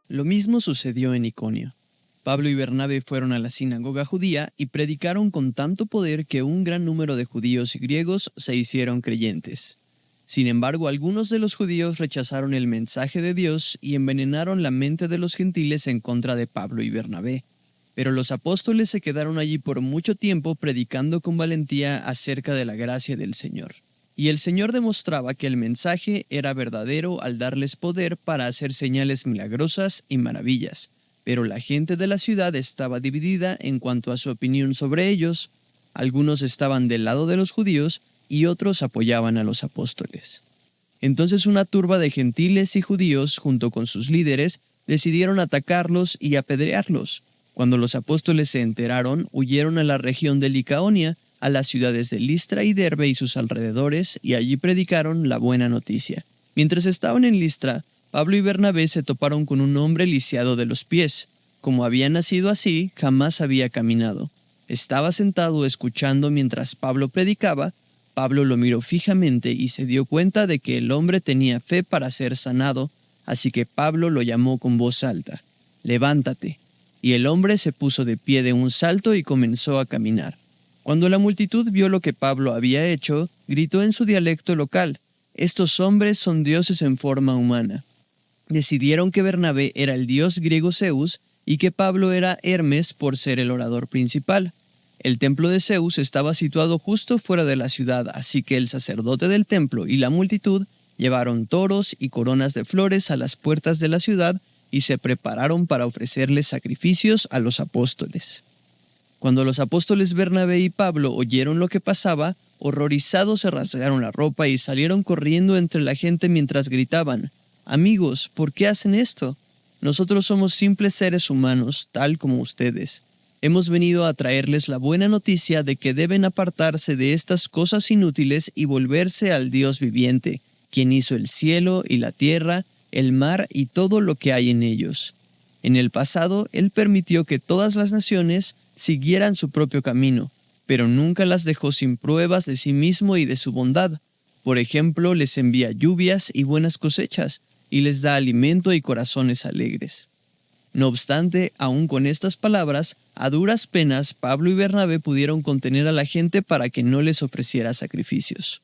Lo mismo sucedió en Iconio. Pablo y Bernabé fueron a la sinagoga judía y predicaron con tanto poder que un gran número de judíos y griegos se hicieron creyentes. Sin embargo, algunos de los judíos rechazaron el mensaje de Dios y envenenaron la mente de los gentiles en contra de Pablo y Bernabé. Pero los apóstoles se quedaron allí por mucho tiempo predicando con valentía acerca de la gracia del Señor. Y el Señor demostraba que el mensaje era verdadero al darles poder para hacer señales milagrosas y maravillas. Pero la gente de la ciudad estaba dividida en cuanto a su opinión sobre ellos. Algunos estaban del lado de los judíos y otros apoyaban a los apóstoles. Entonces una turba de gentiles y judíos, junto con sus líderes, decidieron atacarlos y apedrearlos. Cuando los apóstoles se enteraron, huyeron a la región de Licaonia, a las ciudades de Listra y Derbe y sus alrededores, y allí predicaron la buena noticia. Mientras estaban en Listra, Pablo y Bernabé se toparon con un hombre lisiado de los pies. Como había nacido así, jamás había caminado. Estaba sentado escuchando mientras Pablo predicaba. Pablo lo miró fijamente y se dio cuenta de que el hombre tenía fe para ser sanado, así que Pablo lo llamó con voz alta: «Levántate». Y el hombre se puso de pie de un salto y comenzó a caminar. Cuando la multitud vio lo que Pablo había hecho, gritó en su dialecto local: «Estos hombres son dioses en forma humana». Decidieron que Bernabé era el dios griego Zeus y que Pablo era Hermes por ser el orador principal. El templo de Zeus estaba situado justo fuera de la ciudad, así que el sacerdote del templo y la multitud llevaron toros y coronas de flores a las puertas de la ciudad y se prepararon para ofrecerles sacrificios a los apóstoles. Cuando los apóstoles Bernabé y Pablo oyeron lo que pasaba, horrorizados se rasgaron la ropa y salieron corriendo entre la gente mientras gritaban: «Amigos, ¿por qué hacen esto? Nosotros somos simples seres humanos, tal como ustedes. Hemos venido a traerles la buena noticia de que deben apartarse de estas cosas inútiles y volverse al Dios viviente, quien hizo el cielo y la tierra, el mar y todo lo que hay en ellos. En el pasado, Él permitió que todas las naciones siguieran su propio camino, pero nunca las dejó sin pruebas de sí mismo y de su bondad. Por ejemplo, les envía lluvias y buenas cosechas, y les da alimento y corazones alegres». No obstante, aun con estas palabras, a duras penas Pablo y Bernabé pudieron contener a la gente para que no les ofreciera sacrificios.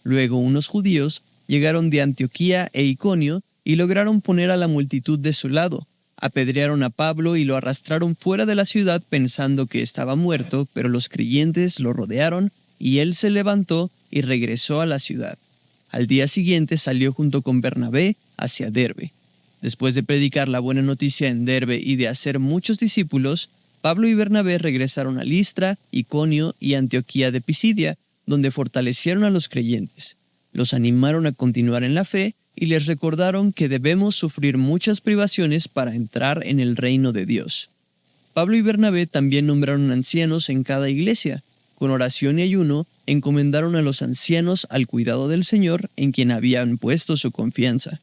Luego unos judíos llegaron de Antioquía e Iconio y lograron poner a la multitud de su lado. Apedrearon a Pablo y lo arrastraron fuera de la ciudad pensando que estaba muerto, pero los creyentes lo rodearon y él se levantó y regresó a la ciudad. Al día siguiente salió junto con Bernabé hacia Derbe. Después de predicar la buena noticia en Derbe y de hacer muchos discípulos, Pablo y Bernabé regresaron a Listra, Iconio y Antioquía de Pisidia, donde fortalecieron a los creyentes. Los animaron a continuar en la fe y les recordaron que debemos sufrir muchas privaciones para entrar en el reino de Dios. Pablo y Bernabé también nombraron ancianos en cada iglesia. Con oración y ayuno, encomendaron a los ancianos al cuidado del Señor, en quien habían puesto su confianza.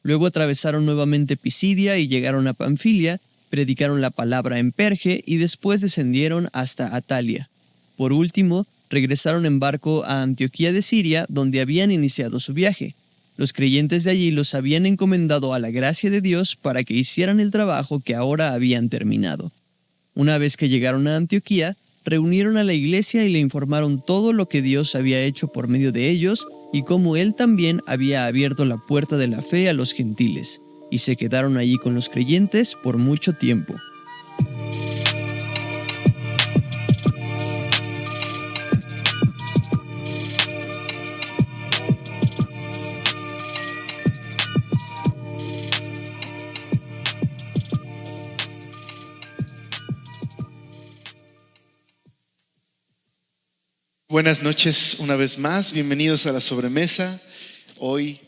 Luego atravesaron nuevamente Pisidia y llegaron a Panfilia, predicaron la palabra en Perge y después descendieron hasta Atalia. Por último, regresaron en barco a Antioquía de Siria, donde habían iniciado su viaje. Los creyentes de allí los habían encomendado a la gracia de Dios para que hicieran el trabajo que ahora habían terminado. Una vez que llegaron a Antioquía, reunieron a la iglesia y le informaron todo lo que Dios había hecho por medio de ellos y cómo Él también había abierto la puerta de la fe a los gentiles, y se quedaron allí con los creyentes por mucho tiempo. Buenas noches una vez más, bienvenidos a la sobremesa. Hoy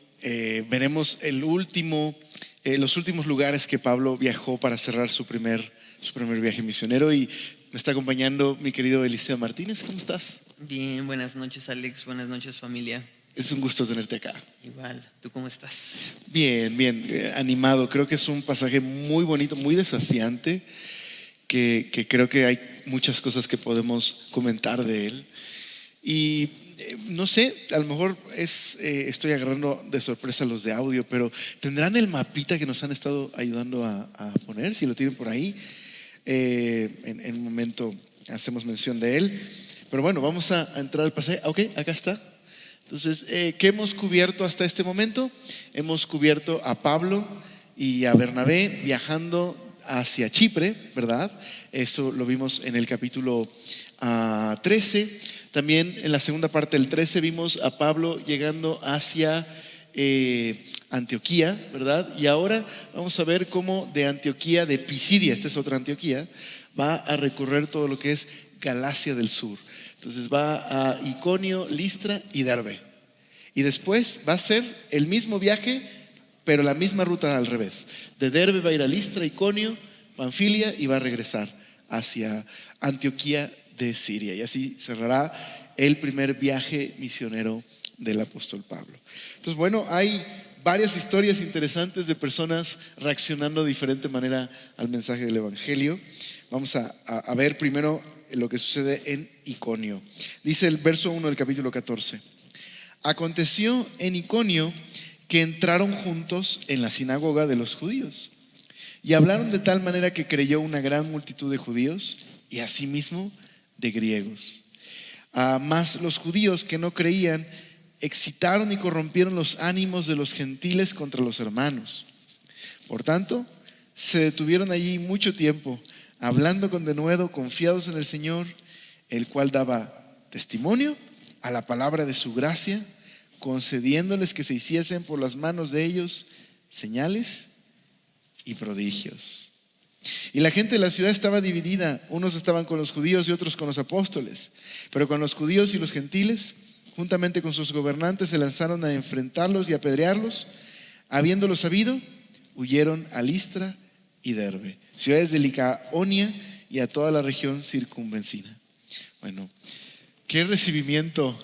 veremos los últimos lugares que Pablo viajó para cerrar su primer viaje misionero, y me está acompañando mi querido Eliseo Martínez. ¿Cómo estás? Bien, buenas noches Alex, buenas noches familia. Es un gusto tenerte acá. Igual, ¿tú cómo estás? Bien, animado. Creo que es un pasaje muy bonito, muy desafiante, que creo que hay muchas cosas que podemos comentar de él. Y no sé, a lo mejor estoy agarrando de sorpresa los de audio, pero tendrán el mapita que nos han estado ayudando a poner, si lo tienen por ahí. En un momento hacemos mención de él. Pero bueno, vamos a entrar al pasaje. Ok, acá está. Entonces, ¿qué hemos cubierto hasta este momento? Hemos cubierto a Pablo y a Bernabé viajando hacia Chipre, ¿verdad? Eso lo vimos en el capítulo 13. También en la segunda parte del 13 vimos a Pablo llegando hacia Antioquía, ¿verdad? Y ahora vamos a ver cómo de Antioquía, de Pisidia, esta es otra Antioquía, va a recorrer todo lo que es Galacia del Sur. Entonces va a Iconio, Listra y Derbe. Y después va a ser el mismo viaje, pero la misma ruta al revés. De Derbe va a ir a Listra, Iconio, Panfilia y va a regresar hacia Antioquía de Siria. Y así cerrará el primer viaje misionero del apóstol Pablo. Entonces, bueno, hay varias historias interesantes de personas reaccionando de diferente manera al mensaje del Evangelio. Vamos a ver primero lo que sucede en Iconio. Dice el verso 1 del capítulo 14. Aconteció en Iconio que entraron juntos en la sinagoga de los judíos y hablaron de tal manera que creyó una gran multitud de judíos y asimismo de griegos. Mas los judíos que no creían excitaron y corrompieron los ánimos de los gentiles contra los hermanos. Por tanto, se detuvieron allí mucho tiempo, hablando con denuedo, confiados en el Señor, el cual daba testimonio a la palabra de su gracia, concediéndoles que se hiciesen por las manos de ellos señales y prodigios. Y la gente de la ciudad estaba dividida, unos estaban con los judíos y otros con los apóstoles, pero con los judíos y los gentiles, juntamente con sus gobernantes, se lanzaron a enfrentarlos y apedrearlos. Habiéndolo sabido, huyeron a Listra y Derbe, ciudades de Licaonia y a toda la región circunvecina. Bueno, qué recibimiento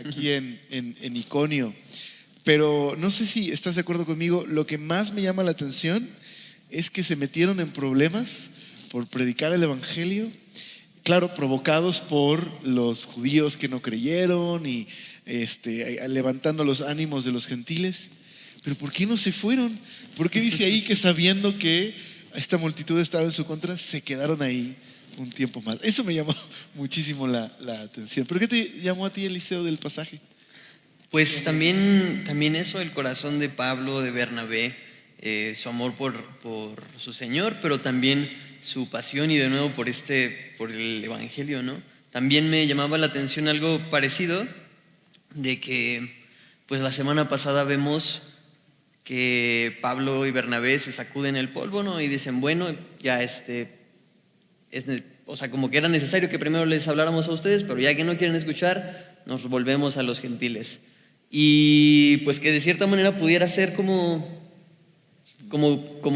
aquí en Iconio. Pero no sé si estás de acuerdo conmigo, lo que más me llama la atención es que se metieron en problemas por predicar el Evangelio, claro, provocados por los judíos que no creyeron y levantando los ánimos de los gentiles. Pero ¿por qué no se fueron? ¿Por qué dice ahí que sabiendo que esta multitud estaba en su contra, se quedaron ahí un tiempo más? Eso me llamó muchísimo la atención. ¿Pero qué te llamó a ti, Eliseo, del pasaje? Pues también eso, el corazón de Pablo, de Bernabé, su amor por su Señor, pero también su pasión y de nuevo por el Evangelio, ¿no? También me llamaba la atención algo parecido, de que pues la semana pasada vemos que Pablo y Bernabé se sacuden el polvo, ¿no? Y dicen, bueno, ya o sea, como que era necesario que primero les habláramos a ustedes, pero ya que no quieren escuchar, nos volvemos a los gentiles. Y pues que de cierta manera pudiera ser como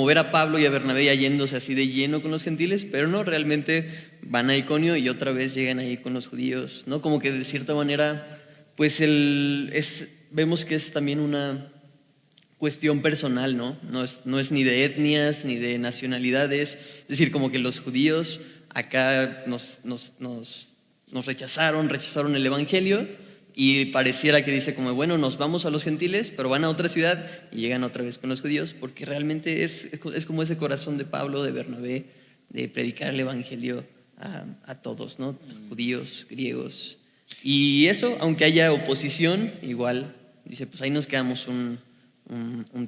ver a Pablo y a Bernabé ya yéndose así de lleno con los gentiles, pero no, realmente van a Iconio y otra vez llegan ahí con los judíos, ¿no? Como que de cierta manera, pues vemos que es también una cuestión personal, ¿no? No es ni de etnias ni de nacionalidades, es decir, como que los judíos acá nos rechazaron el Evangelio y pareciera que dice como, bueno, nos vamos a los gentiles, pero van a otra ciudad y llegan otra vez con los judíos, porque realmente es como ese corazón de Pablo, de Bernabé, de predicar el Evangelio a todos, ¿no? Judíos, griegos. Y eso, aunque haya oposición, igual, dice, pues ahí nos quedamos un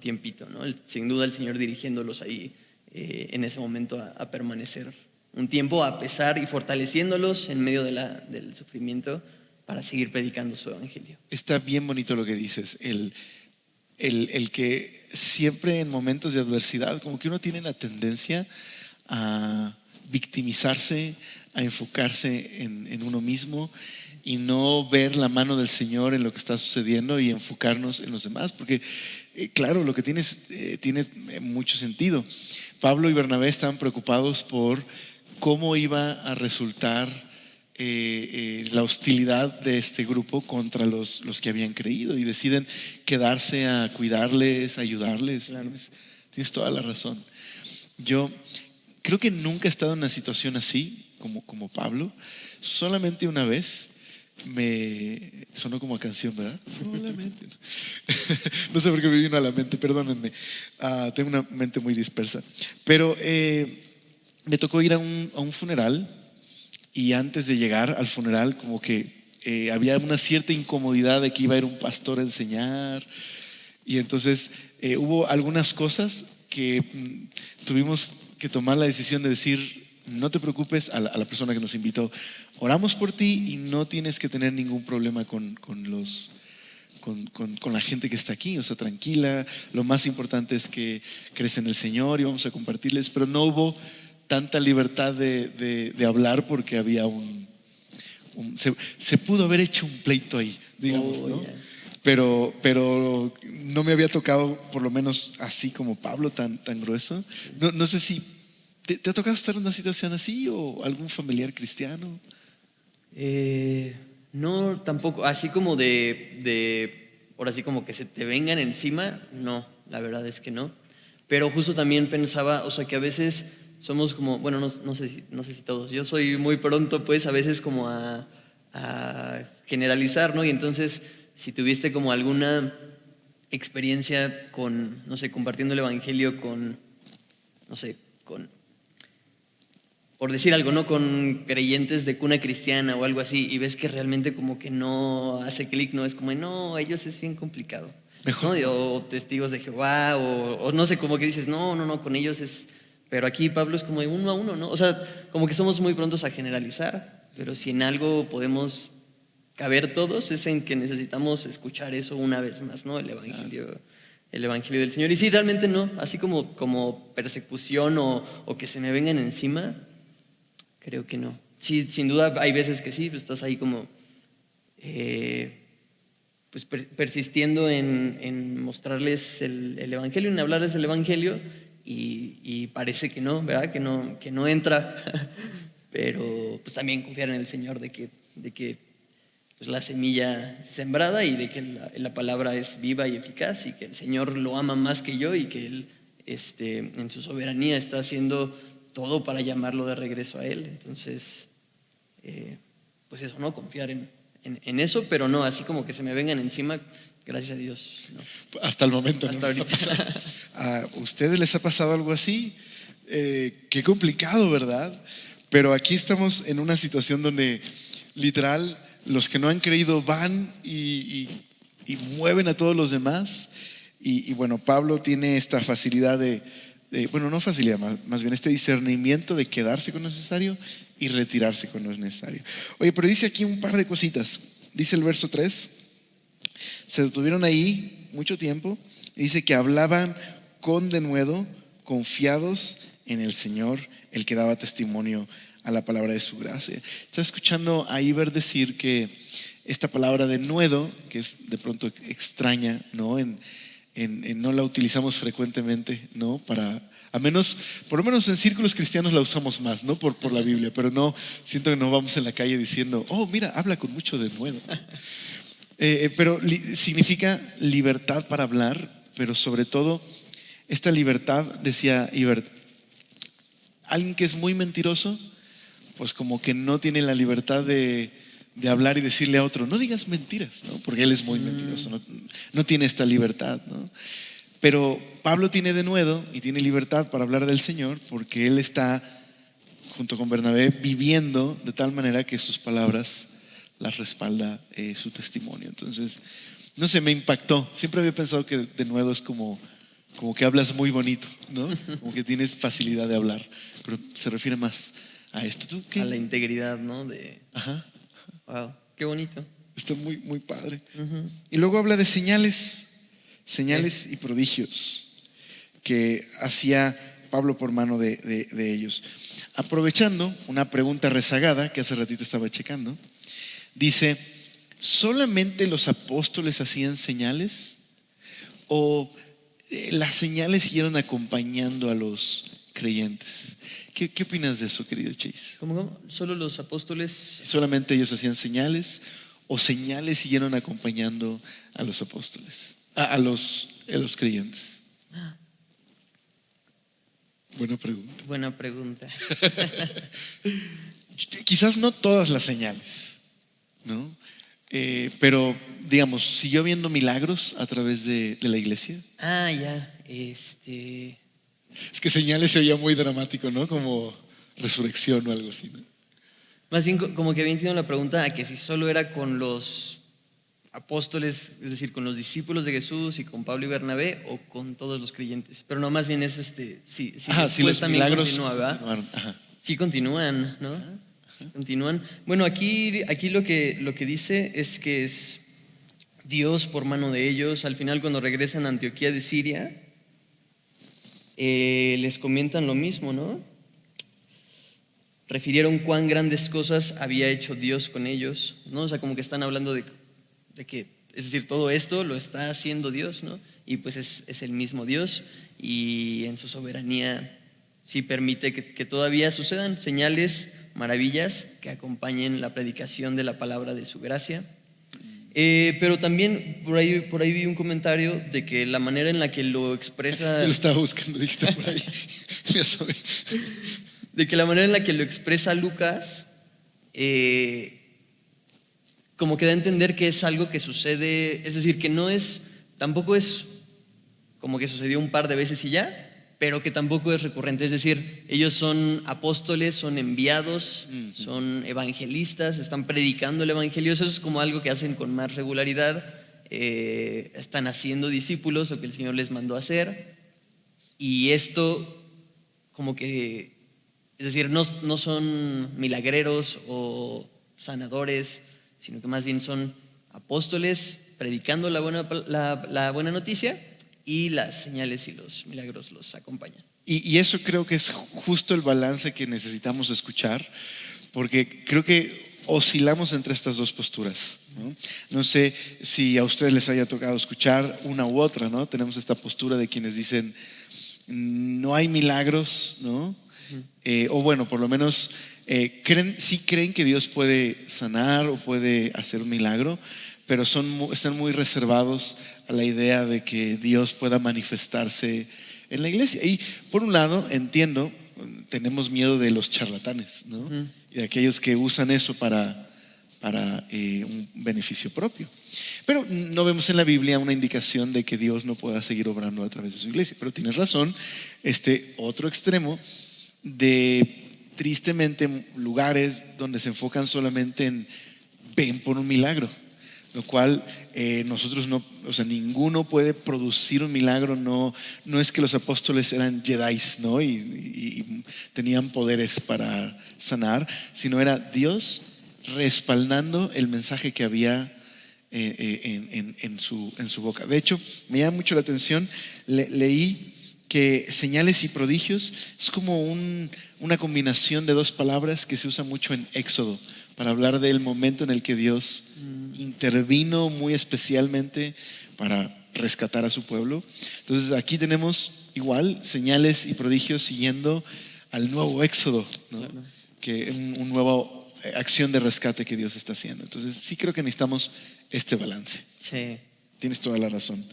tiempito, ¿no? Sin duda el Señor dirigiéndolos ahí en ese momento a permanecer un tiempo, a pesar y fortaleciéndolos en medio del sufrimiento para seguir predicando su evangelio. Está bien bonito lo que dices, el que siempre en momentos de adversidad, como que uno tiene la tendencia a victimizarse, a enfocarse en uno mismo y no ver la mano del Señor en lo que está sucediendo y enfocarnos en los demás, porque claro, lo que tienes tiene mucho sentido. Pablo y Bernabé estaban preocupados por cómo iba a resultar la hostilidad de este grupo contra los que habían creído y deciden quedarse a cuidarles, a ayudarles. Claro. Tienes toda la razón. Yo creo que nunca he estado en una situación así como Pablo. Solamente una vez me sonó como a canción, ¿verdad? Solamente. No sé por qué me vino a la mente, perdónenme. Tengo una mente muy dispersa. Pero me tocó ir a un funeral y antes de llegar al funeral como que había una cierta incomodidad de que iba a ir un pastor a enseñar y entonces hubo algunas cosas que tuvimos que tomar la decisión de decir, no te preocupes, a la persona que nos invitó, oramos por ti y no tienes que tener ningún problema con la gente que está aquí, o sea, tranquila, lo más importante es que crees en el Señor y vamos a compartirles, pero no hubo tanta libertad de hablar porque había se pudo haber hecho un pleito ahí, digamos, ¿no? Ya. Pero no me había tocado, por lo menos así como Pablo, tan grueso. No sé si te ha tocado estar en una situación así o algún familiar cristiano. No, tampoco, así como ahora sí como que se te vengan encima, no, la verdad es que no. Pero justo también pensaba, o sea, que a veces somos como, bueno, no sé si todos, yo soy muy pronto pues a veces como a generalizar, ¿no? Y entonces, si tuviste como alguna experiencia con, no sé, compartiendo el evangelio con, no sé, con por decir algo, ¿no? Con creyentes de cuna cristiana o algo así, y ves que realmente como que no hace clic, ¿no? Es como, no, ellos es bien complicado, ¿no? Mejor no. O testigos de Jehová, o no sé, como que dices, no, con ellos es... Pero aquí Pablo es como de uno a uno, ¿no? O sea, como que somos muy prontos a generalizar, pero si en algo podemos caber todos es en que necesitamos escuchar eso una vez más, ¿no? El evangelio del Señor. Y sí, realmente no, así como persecución o que se me vengan encima. Creo que no. Sí, sin duda hay veces que sí, pues estás ahí como eh, pues persistiendo en mostrarles el Evangelio, en hablarles del Evangelio y parece que no, ¿verdad? Que no entra, pero pues también confiar en el Señor de que pues, la semilla sembrada y de que la palabra es viva y eficaz y que el Señor lo ama más que yo y que Él en su soberanía está haciendo todo para llamarlo de regreso a Él. Entonces, pues eso, ¿no? Confiar en eso, pero no, así como que se me vengan encima, gracias a Dios, no. Hasta el momento no Hasta nos ha ahorita. pasado. ¿A ustedes les ha pasado algo así? Qué complicado, ¿verdad? Pero aquí estamos en una situación donde literal los que no han creído van y mueven a todos los demás. Y bueno, Pablo tiene esta facilidad bueno, no facilidad, más bien este discernimiento de quedarse cuando es necesario y retirarse cuando es necesario. Oye, pero dice aquí un par de cositas. Dice el verso 3. Se detuvieron ahí mucho tiempo y dice que hablaban con denuedo, confiados en el Señor, el que daba testimonio a la palabra de su gracia. Está escuchando a Iber decir que esta palabra denuedo, que es de pronto extraña, ¿no? No la utilizamos frecuentemente, ¿no? Por lo menos en círculos cristianos la usamos más, ¿no? Por la Biblia, pero no, siento que no vamos en la calle diciendo, oh, mira, habla con mucho denuedo. Pero significa libertad para hablar, pero sobre todo esta libertad, decía Ibert, alguien que es muy mentiroso, pues como que no tiene la libertad de hablar y decirle a otro, no digas mentiras, ¿no? Porque él es muy mentiroso, no tiene esta libertad, ¿no? Pero Pablo tiene denuedo y tiene libertad para hablar del Señor porque él está, junto con Bernabé, viviendo de tal manera que sus palabras las respalda su testimonio. Entonces, no sé, me impactó. Siempre había pensado que denuedo es como que hablas muy bonito, ¿no? Como que tienes facilidad de hablar, pero se refiere más a esto. ¿Tú qué? A la integridad, ¿no? Ajá, Wow, qué bonito. está muy, muy padre. Ujú. Y luego habla de señales y prodigios que hacía Pablo por mano de ellos. Aprovechando una pregunta rezagada que hace ratito estaba checando, dice, ¿solamente los apóstoles hacían señales? ¿O las señales siguieron acompañando a los creyentes? ¿Qué opinas de eso, querido Chase? ¿Cómo? ¿Solo los apóstoles? ¿Solamente ellos hacían señales o señales siguieron acompañando a los apóstoles, a los creyentes? Buena pregunta. Buena pregunta. Quizás no todas las señales, ¿no? Pero, digamos, ¿siguió habiendo milagros a través de la iglesia? Ah, ya. Es que señales se oía muy dramático, ¿no? Como resurrección o algo así, ¿no? Más bien como que había entendido la pregunta a que si solo era con los apóstoles, es decir, con los discípulos de Jesús y con Pablo y Bernabé, o con todos los creyentes. Pero no, más bien es si Sí, después los también milagros continúa, ¿verdad? continuaron. Ajá. Sí continúan, ¿no? Sí continúan. Bueno, aquí lo que dice es que es Dios por mano de ellos. Al final, cuando regresan a Antioquía de Siria, les comentan lo mismo, ¿no? Refirieron cuán grandes cosas había hecho Dios con ellos, ¿no? O sea, como que están hablando de que, es decir, todo esto lo está haciendo Dios, ¿no? Y pues es el mismo Dios, y en su soberanía sí permite que todavía sucedan señales, maravillas que acompañen la predicación de la palabra de su gracia. Pero también por ahí vi un comentario de que la manera en la que lo expresa, Yo lo estaba buscando, dijiste por ahí. Ya sabía. de que la manera en la que lo expresa Lucas, como que da a entender que es algo que sucede, es decir, que tampoco es como que sucedió un par de veces y ya, pero que tampoco es recurrente. Es decir, ellos son apóstoles, son enviados, son evangelistas, están predicando el evangelio. Eso es como algo que hacen con más regularidad. Están haciendo discípulos, lo que el Señor les mandó a hacer. Y esto, como que, es decir, no son milagreros o sanadores, sino que más bien son apóstoles predicando la buena noticia, y las señales y los milagros los acompañan. Y eso creo que es justo el balance que necesitamos escuchar, porque creo que oscilamos entre estas dos posturas, ¿no? No sé si a ustedes les haya tocado escuchar una u otra, ¿no? Tenemos esta postura de quienes dicen no hay milagros, ¿no? O bueno, por lo menos sí creen que Dios puede sanar o puede hacer un milagro, pero están muy reservados a la idea de que Dios pueda manifestarse en la iglesia. Y por un lado, entiendo, tenemos miedo de los charlatanes, ¿no? Y de aquellos que usan eso para un beneficio propio. Pero no vemos en la Biblia una indicación de que Dios no pueda seguir obrando a través de su iglesia. Pero tienes razón, este otro extremo de tristemente lugares donde se enfocan solamente en ven por un milagro, lo cual nosotros no, o sea, ninguno puede producir un milagro. No es que los apóstoles eran jedis, ¿no? Y tenían poderes para sanar, sino era Dios respaldando el mensaje que había en su boca. De hecho, me llama mucho la atención, leí que señales y prodigios es como una combinación de dos palabras que se usa mucho en Éxodo para hablar del momento en el que Dios intervino muy especialmente para rescatar a su pueblo. Entonces aquí tenemos igual señales y prodigios siguiendo al nuevo Éxodo, ¿no? Claro. Que un nuevo acción de rescate que Dios está haciendo. Entonces sí creo que necesitamos este balance. Sí. Tienes toda la razón.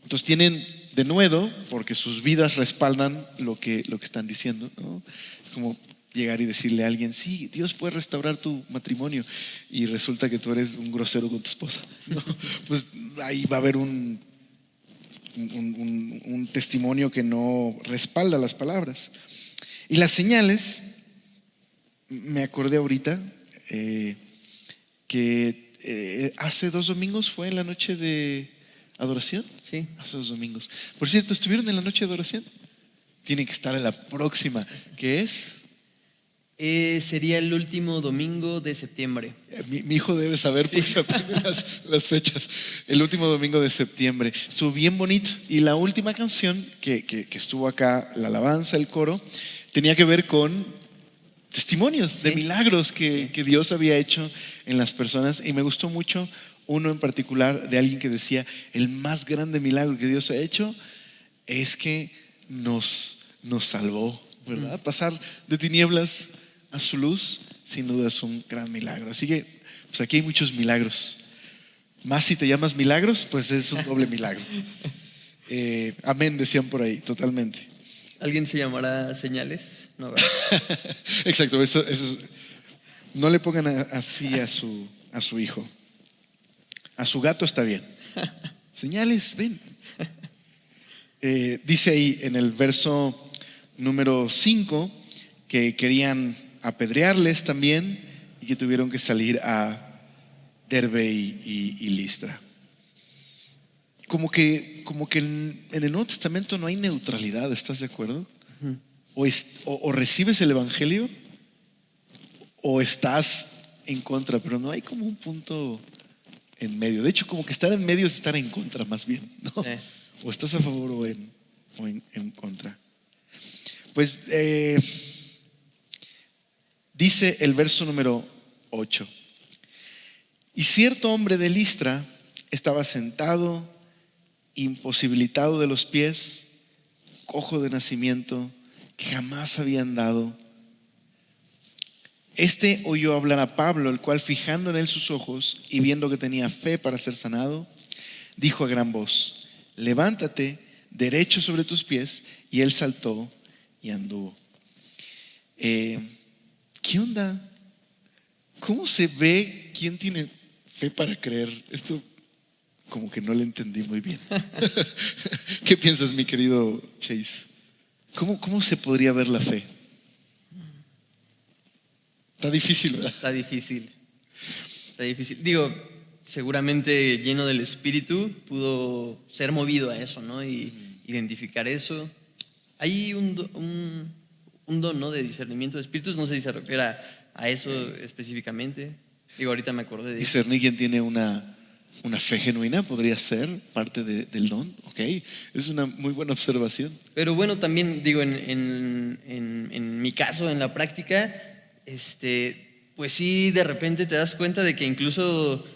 Entonces tienen de nuevo, porque sus vidas respaldan lo que están diciendo, ¿no? Es como llegar y decirle a alguien, sí, Dios puede restaurar tu matrimonio, y resulta que tú eres un grosero con tu esposa, ¿no? Pues ahí va a haber un testimonio que no respalda las palabras. Y las señales, me acordé ahorita que hace 2 domingos fue en la noche de adoración. Sí. Hace 2 domingos. Por cierto, ¿estuvieron en la noche de adoración? Tienen que estar en la próxima, ¿qué es? Sería el último domingo de septiembre. Mi hijo debe saber, sí, porque se aprende las fechas. El último domingo de septiembre. Estuvo bien bonito. Y la última canción que estuvo acá, la alabanza, el coro, tenía que ver con testimonios, sí, de milagros que Dios había hecho en las personas. Y me gustó mucho uno en particular de alguien que decía, el más grande milagro que Dios ha hecho es que nos salvó, ¿verdad? Pasar de tinieblas a su luz, sin duda es un gran milagro. Así que pues aquí hay muchos milagros. Más si te llamas Milagros, pues es un doble milagro. Amén, decían por ahí, totalmente. ¿Alguien se llamará Señales? No, exacto, eso No le pongan así a su hijo. A su gato está bien. Señales, ven. Dice ahí en el verso número 5 que querían apedrearles también y que tuvieron que salir a Derbe y Listra. Como que en el Nuevo Testamento no hay neutralidad, ¿estás de acuerdo? O recibes el Evangelio o estás en contra, pero no hay como un punto en medio. De hecho, como que estar en medio es estar en contra más bien, ¿no? Sí. O estás a favor o en contra. Pues dice el verso número 8: y cierto hombre de Listra estaba sentado, imposibilitado de los pies, cojo de nacimiento, que jamás había andado. Este oyó hablar a Pablo, el cual, fijando en él sus ojos y viendo que tenía fe para ser sanado, dijo a gran voz: levántate derecho sobre tus pies. Y él saltó y anduvo. ¿Qué onda? ¿Cómo se ve quién tiene fe para creer? Esto como que no lo entendí muy bien. ¿Qué piensas, mi querido Chase? ¿Cómo se podría ver la fe? Está difícil, ¿verdad? Está difícil. Digo, seguramente lleno del Espíritu pudo ser movido a eso, ¿no? Y identificar eso. Hay un don, ¿no? De discernimiento de espíritus. No sé si se refiere a eso específicamente. Digo, ahorita me acordé de eso. Discernir quién tiene una fe genuina podría ser parte del don. Ok, es una muy buena observación. Pero bueno, también digo, en mi caso, en la práctica, pues sí, de repente te das cuenta de que incluso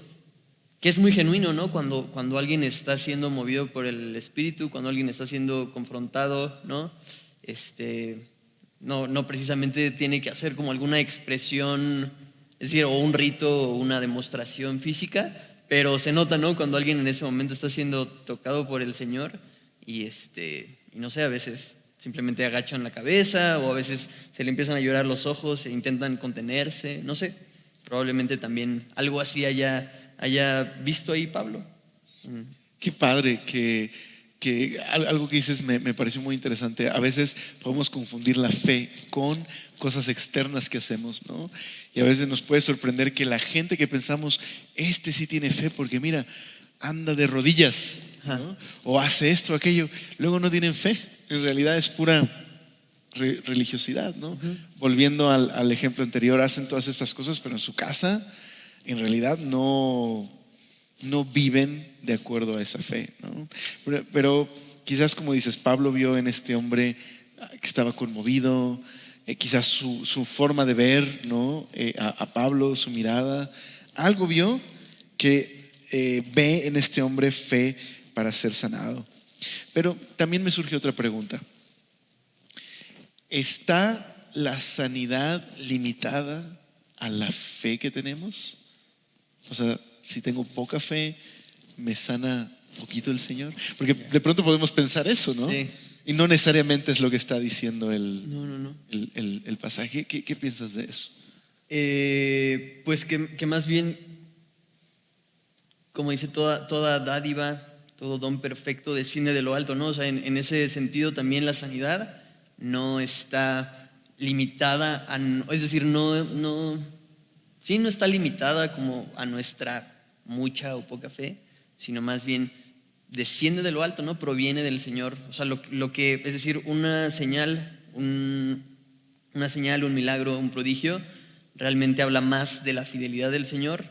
que es muy genuino, ¿no? Cuando alguien está siendo movido por el Espíritu, cuando alguien está siendo confrontado, ¿no? No precisamente tiene que hacer como alguna expresión, es decir, o un rito o una demostración física, pero se nota, ¿no? Cuando alguien en ese momento está siendo tocado por el Señor y no sé, a veces simplemente agachan la cabeza o a veces se le empiezan a llorar los ojos e intentan contenerse, no sé, probablemente también algo así haya visto ahí Pablo. Qué padre que algo que dices me pareció muy interesante. A veces podemos confundir la fe con cosas externas que hacemos, ¿no? Y a veces nos puede sorprender que la gente que pensamos, sí tiene fe porque mira, anda de rodillas, ¿no? O hace esto o aquello, luego no tienen fe. En realidad es pura religiosidad, ¿no? Volviendo al ejemplo anterior, hacen todas estas cosas, pero en su casa en realidad no viven de acuerdo a esa fe, ¿no? Pero quizás, como dices, Pablo vio en este hombre que estaba conmovido, quizás su forma de ver, ¿no? A Pablo, su mirada, algo vio que ve en este hombre fe para ser sanado. Pero también me surge otra pregunta: ¿está la sanidad limitada a la fe que tenemos? O sea, si tengo poca fe, ¿me sana poquito el Señor? Porque de pronto podemos pensar eso, ¿no? Sí. Y no necesariamente es lo que está diciendo No. el pasaje. ¿Qué piensas de eso? Pues que más bien, como dice, toda dádiva, todo don perfecto desciende de lo alto, ¿no? O sea, en ese sentido también la sanidad no está limitada es decir, no está limitada como a nuestra mucha o poca fe, sino más bien desciende de lo alto, ¿no? Proviene del Señor. O sea, lo que, es decir, una señal, un milagro, un prodigio, realmente habla más de la fidelidad del Señor,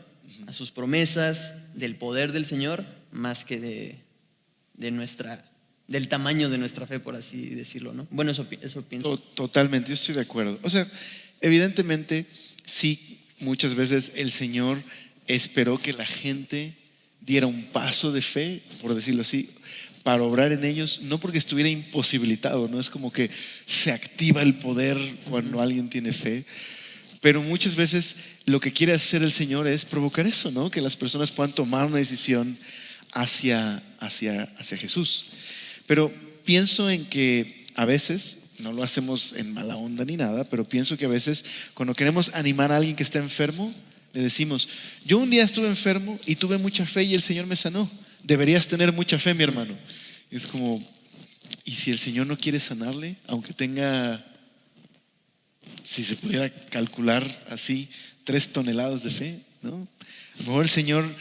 a sus promesas, del poder del Señor, más que del tamaño de nuestra fe, por así decirlo, ¿no? Bueno, eso pienso. Totalmente, yo estoy de acuerdo. O sea, evidentemente, sí, muchas veces el Señor esperó que la gente diera un paso de fe, por decirlo así, para obrar en ellos, no porque estuviera imposibilitado, no es como que se activa el poder cuando alguien tiene fe, pero muchas veces lo que quiere hacer el Señor es provocar eso, ¿no? Que las personas puedan tomar una decisión hacia Jesús. Pero pienso en que a veces no lo hacemos en mala onda ni nada, pero pienso que a veces cuando queremos animar a alguien que está enfermo, le decimos: yo un día estuve enfermo y tuve mucha fe y el Señor me sanó. Deberías tener mucha fe, mi hermano. Y es como, ¿y si el Señor no quiere sanarle? Aunque tenga, si se pudiera calcular así, 3 toneladas de fe, ¿no? A lo mejor el Señor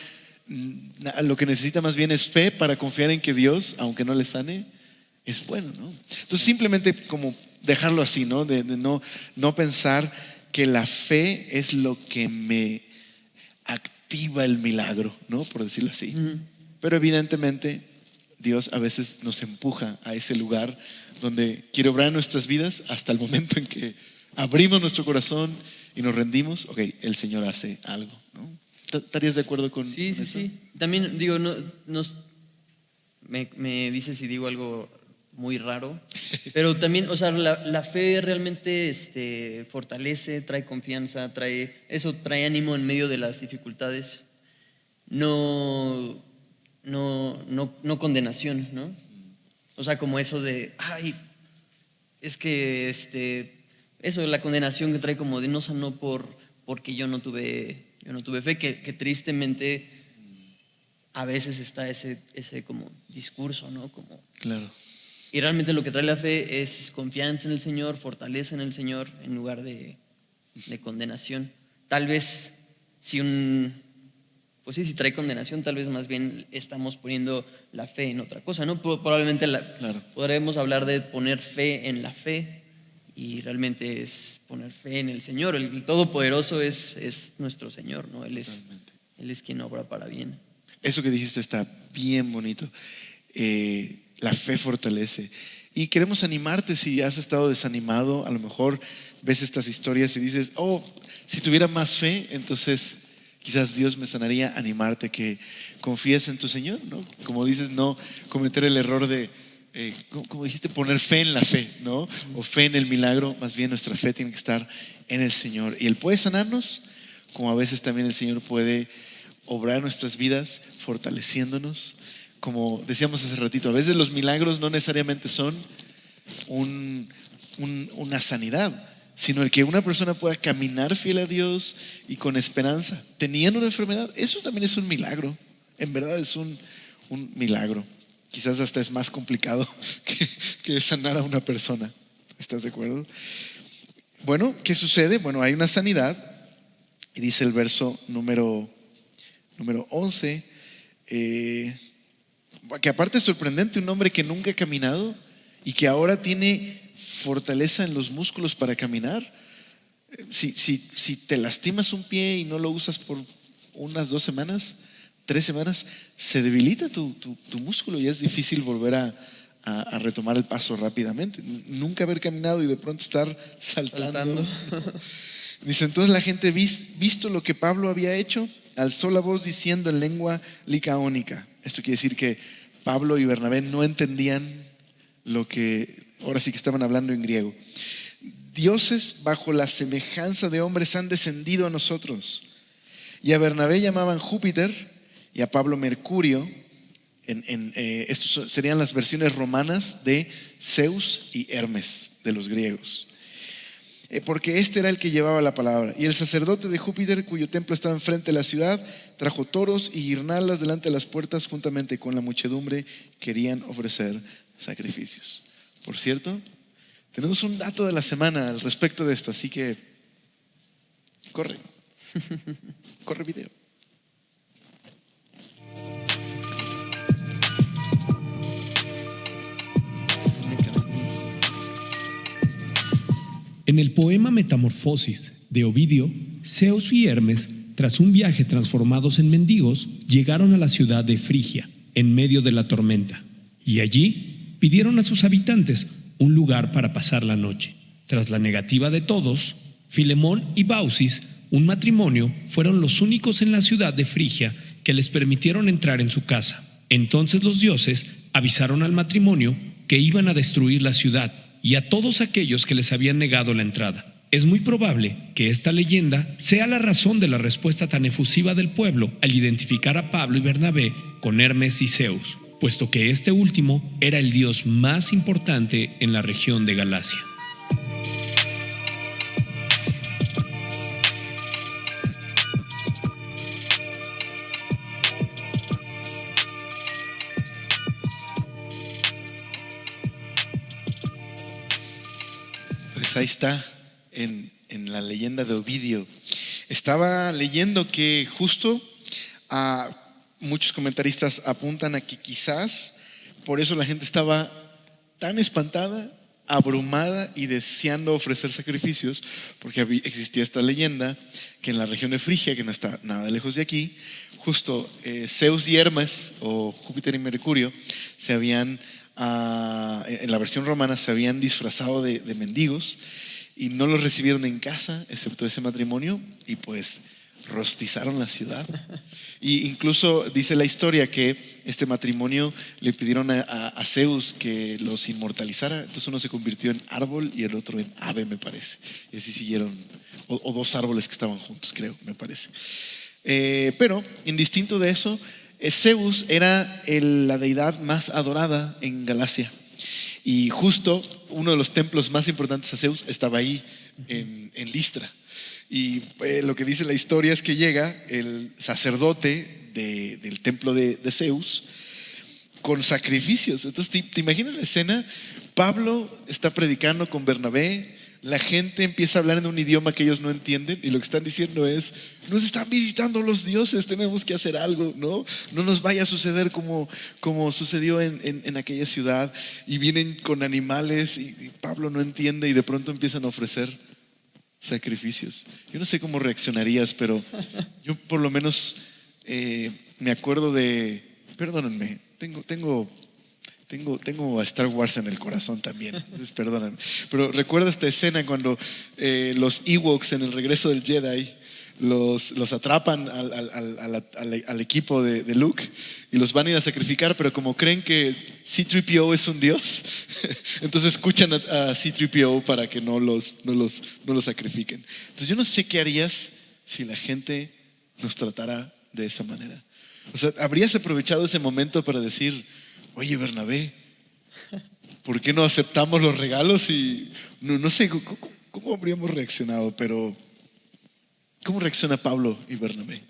lo que necesita más bien es fe para confiar en que Dios, aunque no le sane, es bueno, ¿no? Entonces simplemente como dejarlo así, ¿no? De no pensar que la fe es lo que me activa el milagro, ¿no? Por decirlo así. Pero evidentemente Dios a veces nos empuja a ese lugar donde quiere obrar en nuestras vidas hasta el momento en que abrimos nuestro corazón y nos rendimos. Ok, el Señor hace algo, ¿no? ¿Estarías de acuerdo con Sí, sí, eso? sí. También digo, me dices si digo algo muy raro, pero también, o sea, la fe realmente fortalece, trae confianza, trae ánimo en medio de las dificultades. No, no condenación, ¿no? O sea, como eso de, ay, es que eso, la condenación que trae como de no sanó porque yo no tuve fe, que tristemente a veces está ese como discurso, ¿no? Como, Claro. y realmente lo que trae la fe es confianza en el Señor, fortaleza en el Señor, en lugar de condenación. Tal vez pues sí, si trae condenación, tal vez más bien estamos poniendo la fe en otra cosa, ¿no? Probablemente Claro. podremos hablar de poner fe en la fe, y realmente es poner fe en el Señor. El Todopoderoso es nuestro Señor, ¿no? Él es quien obra para bien. Eso que dijiste está bien bonito. La fe fortalece. Y queremos animarte si has estado desanimado. A lo mejor ves estas historias y dices: oh, si tuviera más fe, entonces quizás Dios me sanaría. Animarte que confíes en tu Señor, ¿no? Como dices, no cometer el error de, como dijiste, poner fe en la fe, ¿no? O fe en el milagro. Más bien nuestra fe tiene que estar en el Señor. Y Él puede sanarnos, como a veces también el Señor puede obrar en nuestras vidas, fortaleciéndonos. Como decíamos hace ratito, a veces los milagros no necesariamente son una sanidad, sino el que una persona pueda caminar fiel a Dios y con esperanza, teniendo una enfermedad. Eso también es un milagro. En verdad es un milagro. Quizás hasta es más complicado que sanar a una persona. ¿Estás de acuerdo? Bueno, ¿qué sucede? Bueno, hay una sanidad y dice el verso número 11, que aparte es sorprendente, un hombre que nunca ha caminado y que ahora tiene fortaleza en los músculos para caminar. Si te lastimas un pie y no lo usas por unas 2 semanas, 3 semanas, se debilita tu músculo y es difícil volver a retomar el paso rápidamente. Nunca haber caminado y de pronto estar saltando. Dice: entonces la gente, visto lo que Pablo había hecho, alzó la voz diciendo en lengua licaónica. Esto quiere decir que Pablo y Bernabé no entendían lo que ahora sí que estaban hablando en griego. Dioses bajo la semejanza de hombres han descendido a nosotros. Y a Bernabé llamaban Júpiter y a Pablo Mercurio. Estos serían las versiones romanas de Zeus y Hermes de los griegos. Porque este era el que llevaba la palabra. Y el sacerdote de Júpiter, cuyo templo estaba enfrente de la ciudad, trajo toros y guirnaldas delante de las puertas, juntamente con la muchedumbre querían ofrecer sacrificios. Por cierto, tenemos un dato de la semana al respecto de esto, así que corre video. En el poema Metamorfosis de Ovidio, Zeus y Hermes, tras un viaje transformados en mendigos, llegaron a la ciudad de Frigia, en medio de la tormenta, y allí pidieron a sus habitantes un lugar para pasar la noche. Tras la negativa de todos, Filemón y Baucis, un matrimonio, fueron los únicos en la ciudad de Frigia que les permitieron entrar en su casa. Entonces los dioses avisaron al matrimonio que iban a destruir la ciudad y a todos aquellos que les habían negado la entrada. Es muy probable que esta leyenda sea la razón de la respuesta tan efusiva del pueblo al identificar a Pablo y Bernabé con Hermes y Zeus. puesto que este último era el dios más importante en la región de Galacia. Pues ahí está, en la leyenda de Ovidio. Estaba leyendo que justo muchos comentaristas apuntan a que quizás por eso la gente estaba tan espantada, abrumada y deseando ofrecer sacrificios, porque existía esta leyenda que en la región de Frigia, que no está nada lejos de aquí, justo Zeus y Hermes, o Júpiter y Mercurio, se habían, en la versión romana, se habían disfrazado de mendigos y no los recibieron en casa, excepto ese matrimonio, y pues rostizaron la ciudad. Y incluso dice la historia que este matrimonio le pidieron a Zeus que los inmortalizara. Entonces uno se convirtió en árbol y el otro en ave, me parece. Y así siguieron, o dos árboles que estaban juntos, creo, me parece. Pero indistinto de eso, Zeus era la deidad más adorada en Galacia. Y justo uno de los templos más importantes a Zeus estaba ahí, en Listra. Y lo que dice la historia es que llega el sacerdote del templo de Zeus con sacrificios. Entonces, ¿te imaginas la escena? Pablo está predicando con Bernabé, la gente empieza a hablar en un idioma que ellos no entienden y lo que están diciendo es: nos están visitando los dioses, tenemos que hacer algo, no nos vaya a suceder como sucedió en aquella ciudad. Y vienen con animales y Pablo no entiende y de pronto empiezan a ofrecer sacrificios. Yo no sé cómo reaccionarías, pero yo por lo menos me acuerdo de, perdónenme, tengo a Star Wars en el corazón también, entonces perdónenme, pero recuerdo esta escena cuando los Ewoks en el regreso del Jedi los atrapan al equipo de Luke y los van a ir a sacrificar, pero como creen que C-3PO es un dios, entonces escuchan a C-3PO para que no los sacrifiquen. Entonces yo no sé qué harías si la gente nos tratara de esa manera. O sea, ¿habrías aprovechado ese momento para decir: oye, Bernabé, ¿por qué no aceptamos los regalos? Y no sé cómo habríamos reaccionado, pero ¿cómo reacciona Pablo y Bernabé?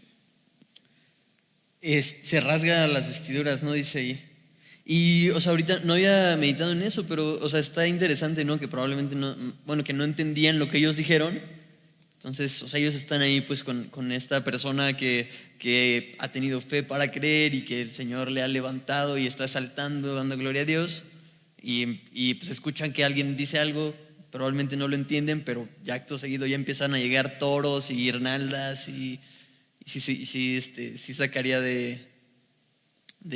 Se rasga las vestiduras, ¿no? Dice ahí. Y, o sea, ahorita no había meditado en eso, pero, o sea, está interesante, ¿no? Que probablemente que no entendían lo que ellos dijeron. Entonces, o sea, ellos están ahí pues con esta persona que ha tenido fe para creer y que el Señor le ha levantado y está saltando, dando gloria a Dios. Y pues escuchan que alguien dice algo, probablemente no lo entienden, pero ya acto seguido ya empiezan a llegar toros y guirnaldas y sí sacaría de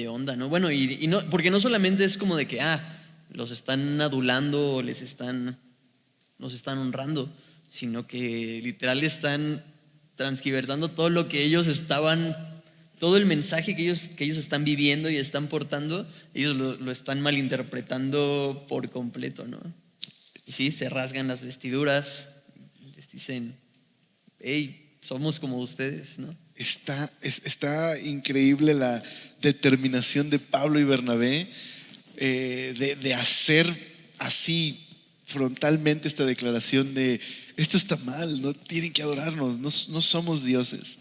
onda, ¿no? Bueno, y no, porque no solamente es como de que los están adulando o los están honrando, sino que literal están transgiversando todo lo que ellos todo el mensaje que ellos están viviendo y están portando, ellos lo están malinterpretando por completo, ¿no? Y sí, se rasgan las vestiduras, les dicen: hey, somos como ustedes, ¿no? Está increíble la determinación de Pablo y Bernabé de hacer así frontalmente esta declaración de: esto está mal, no tienen que adorarnos, no somos dioses.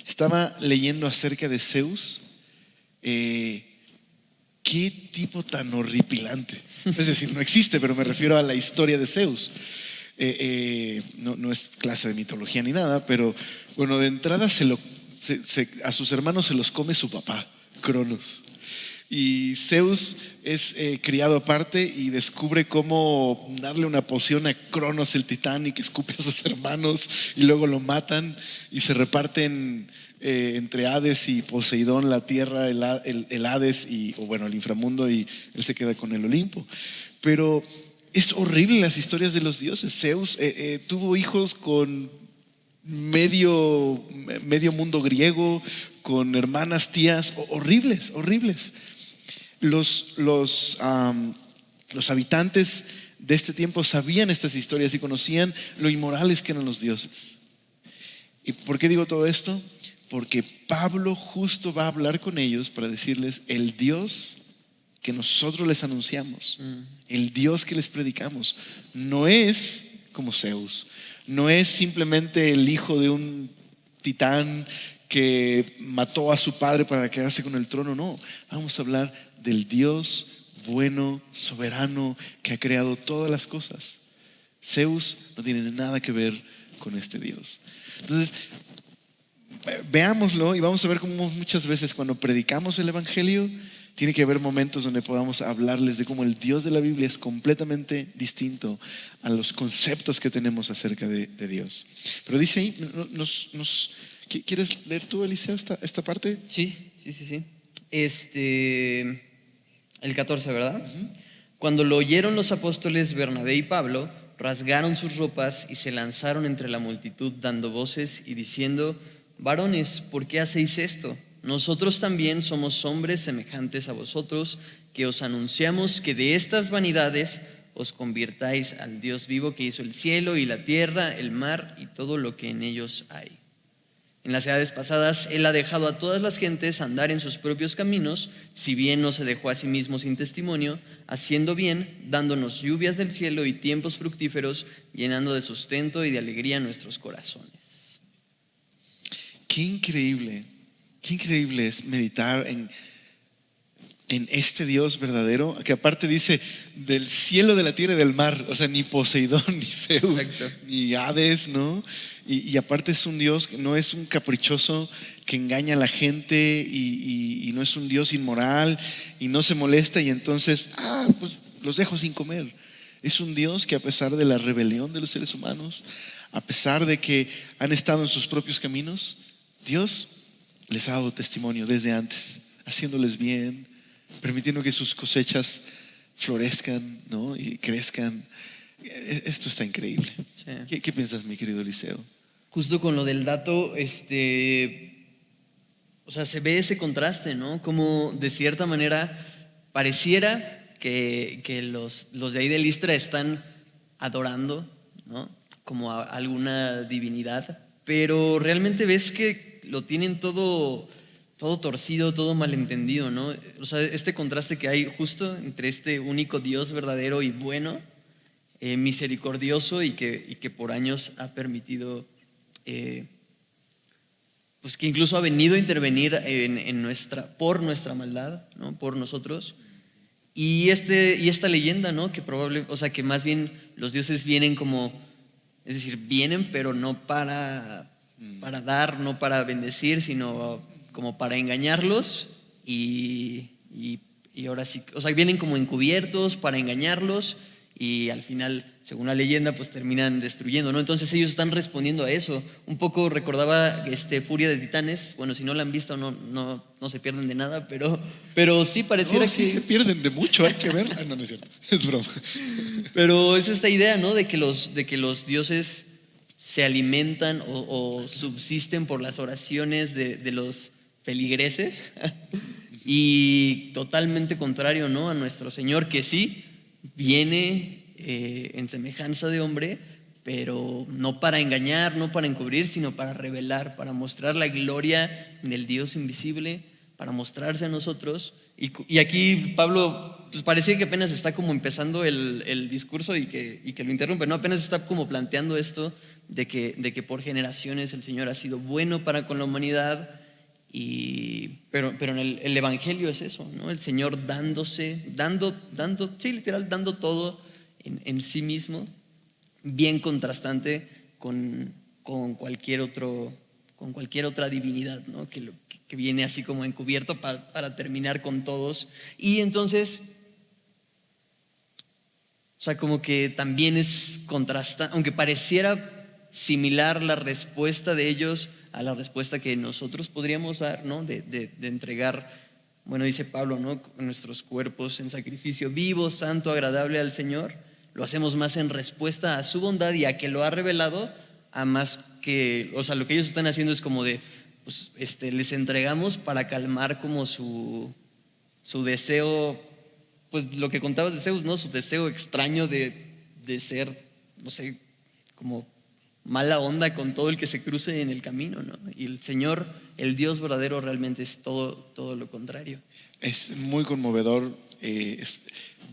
Estaba leyendo acerca de Zeus. Qué tipo tan horripilante. Es decir, no existe, pero me refiero a la historia de Zeus. No es clase de mitología ni nada, pero bueno, de entrada a sus hermanos se los come su papá, Cronos. Y Zeus es criado aparte y descubre cómo darle una poción a Cronos el titán y que escupe a sus hermanos y luego lo matan y se reparten entre Hades y Poseidón la tierra, el Hades el inframundo, y él se queda con el Olimpo. Pero es horrible las historias de los dioses. Zeus tuvo hijos con medio mundo griego, con hermanas, tías, horribles. Los habitantes de este tiempo sabían estas historias y conocían lo inmorales que eran los dioses. ¿Y por qué digo todo esto? Porque Pablo justo va a hablar con ellos para decirles: el Dios que nosotros les anunciamos, el Dios que les predicamos, no es como Zeus, no es simplemente el hijo de un titán que mató a su padre para quedarse con el trono. No, vamos a hablar del Dios bueno, soberano, que ha creado todas las cosas. Zeus no tiene nada que ver con este Dios. Entonces, veámoslo y vamos a ver cómo muchas veces cuando predicamos el Evangelio tiene que haber momentos donde podamos hablarles de cómo el Dios de la Biblia es completamente distinto a los conceptos que tenemos acerca de Dios. Pero dice ahí, ¿quieres leer tú, Eliseo, esta parte? Sí. El 14, ¿verdad? Cuando lo oyeron los apóstoles Bernabé y Pablo, rasgaron sus ropas y se lanzaron entre la multitud dando voces y diciendo: varones, ¿por qué hacéis esto? Nosotros también somos hombres semejantes a vosotros, que os anunciamos que de estas vanidades os convirtáis al Dios vivo que hizo el cielo y la tierra, el mar y todo lo que en ellos hay. En las edades pasadas, Él ha dejado a todas las gentes andar en sus propios caminos, si bien no se dejó a sí mismo sin testimonio, haciendo bien, dándonos lluvias del cielo y tiempos fructíferos, llenando de sustento y de alegría nuestros corazones. Qué increíble es meditar en este Dios verdadero, que aparte dice del cielo, de la tierra y del mar. O sea, ni Poseidón, ni Zeus, exacto, ni Hades, ¿no? Y aparte es un Dios que no es un caprichoso que engaña a la gente y no es un Dios inmoral y no se molesta y entonces, pues los dejo sin comer. Es un Dios que a pesar de la rebelión de los seres humanos, a pesar de que han estado en sus propios caminos, Dios les ha dado testimonio desde antes, haciéndoles bien, permitiendo que sus cosechas florezcan, ¿no? Y crezcan. Esto está increíble. Sí. ¿Qué piensas, mi querido Eliseo? Justo con lo del dato, o sea, se ve ese contraste, ¿no? Como de cierta manera pareciera que los de ahí de Listra están adorando, ¿no? Como a alguna divinidad, pero realmente ves que lo tienen todo torcido, todo malentendido, ¿no? O sea, este contraste que hay justo entre este único Dios verdadero y bueno, misericordioso y que por años ha permitido, pues que incluso ha venido a intervenir por nuestra maldad, ¿no? Por nosotros. Y esta leyenda, ¿no? O sea, que más bien los dioses vienen como, es decir, vienen pero no para dar, no para bendecir, sino como para engañarlos y ahora sí, o sea, vienen como encubiertos para engañarlos y al final, según la leyenda, pues terminan destruyendo, ¿no? Entonces ellos están respondiendo a eso. Un poco recordaba Furia de Titanes. Bueno, si no la han visto no se pierden de nada, pero sí pareciera que... Sí se pierden de mucho, hay que ver. No es cierto, es broma. Pero es esta idea, ¿no? De que los dioses se alimentan o subsisten por las oraciones de los feligreses y totalmente contrario, ¿no? A nuestro Señor, que sí viene en semejanza de hombre, pero no para engañar, no para encubrir, sino para revelar, para mostrar la gloria del Dios invisible, para mostrarse a nosotros. Y aquí Pablo, pues parecía que apenas está como empezando el discurso y que lo interrumpe, ¿no? Apenas está como planteando esto de que por generaciones el Señor ha sido bueno para con la humanidad. Pero en el Evangelio es eso, ¿no? El Señor dando, sí, literal, dando todo en sí mismo, bien contrastante con cualquier otra divinidad, ¿no? Que viene así como encubierto para terminar con todos. Y entonces, o sea, como que también es contrastante, aunque pareciera similar la respuesta de ellos a la respuesta que nosotros podríamos dar, ¿no? De entregar, bueno, dice Pablo, ¿no? Nuestros cuerpos en sacrificio vivo, santo, agradable al Señor. Lo hacemos más en respuesta a su bondad y a que lo ha revelado, a más que, o sea, lo que ellos están haciendo es como de, pues, les entregamos para calmar como su deseo, pues lo que contabas de Zeus, ¿no? Su deseo extraño de ser, no sé, como mala onda con todo el que se cruce en el camino, ¿no? Y el Señor, el Dios verdadero, realmente es todo lo contrario. Es muy conmovedor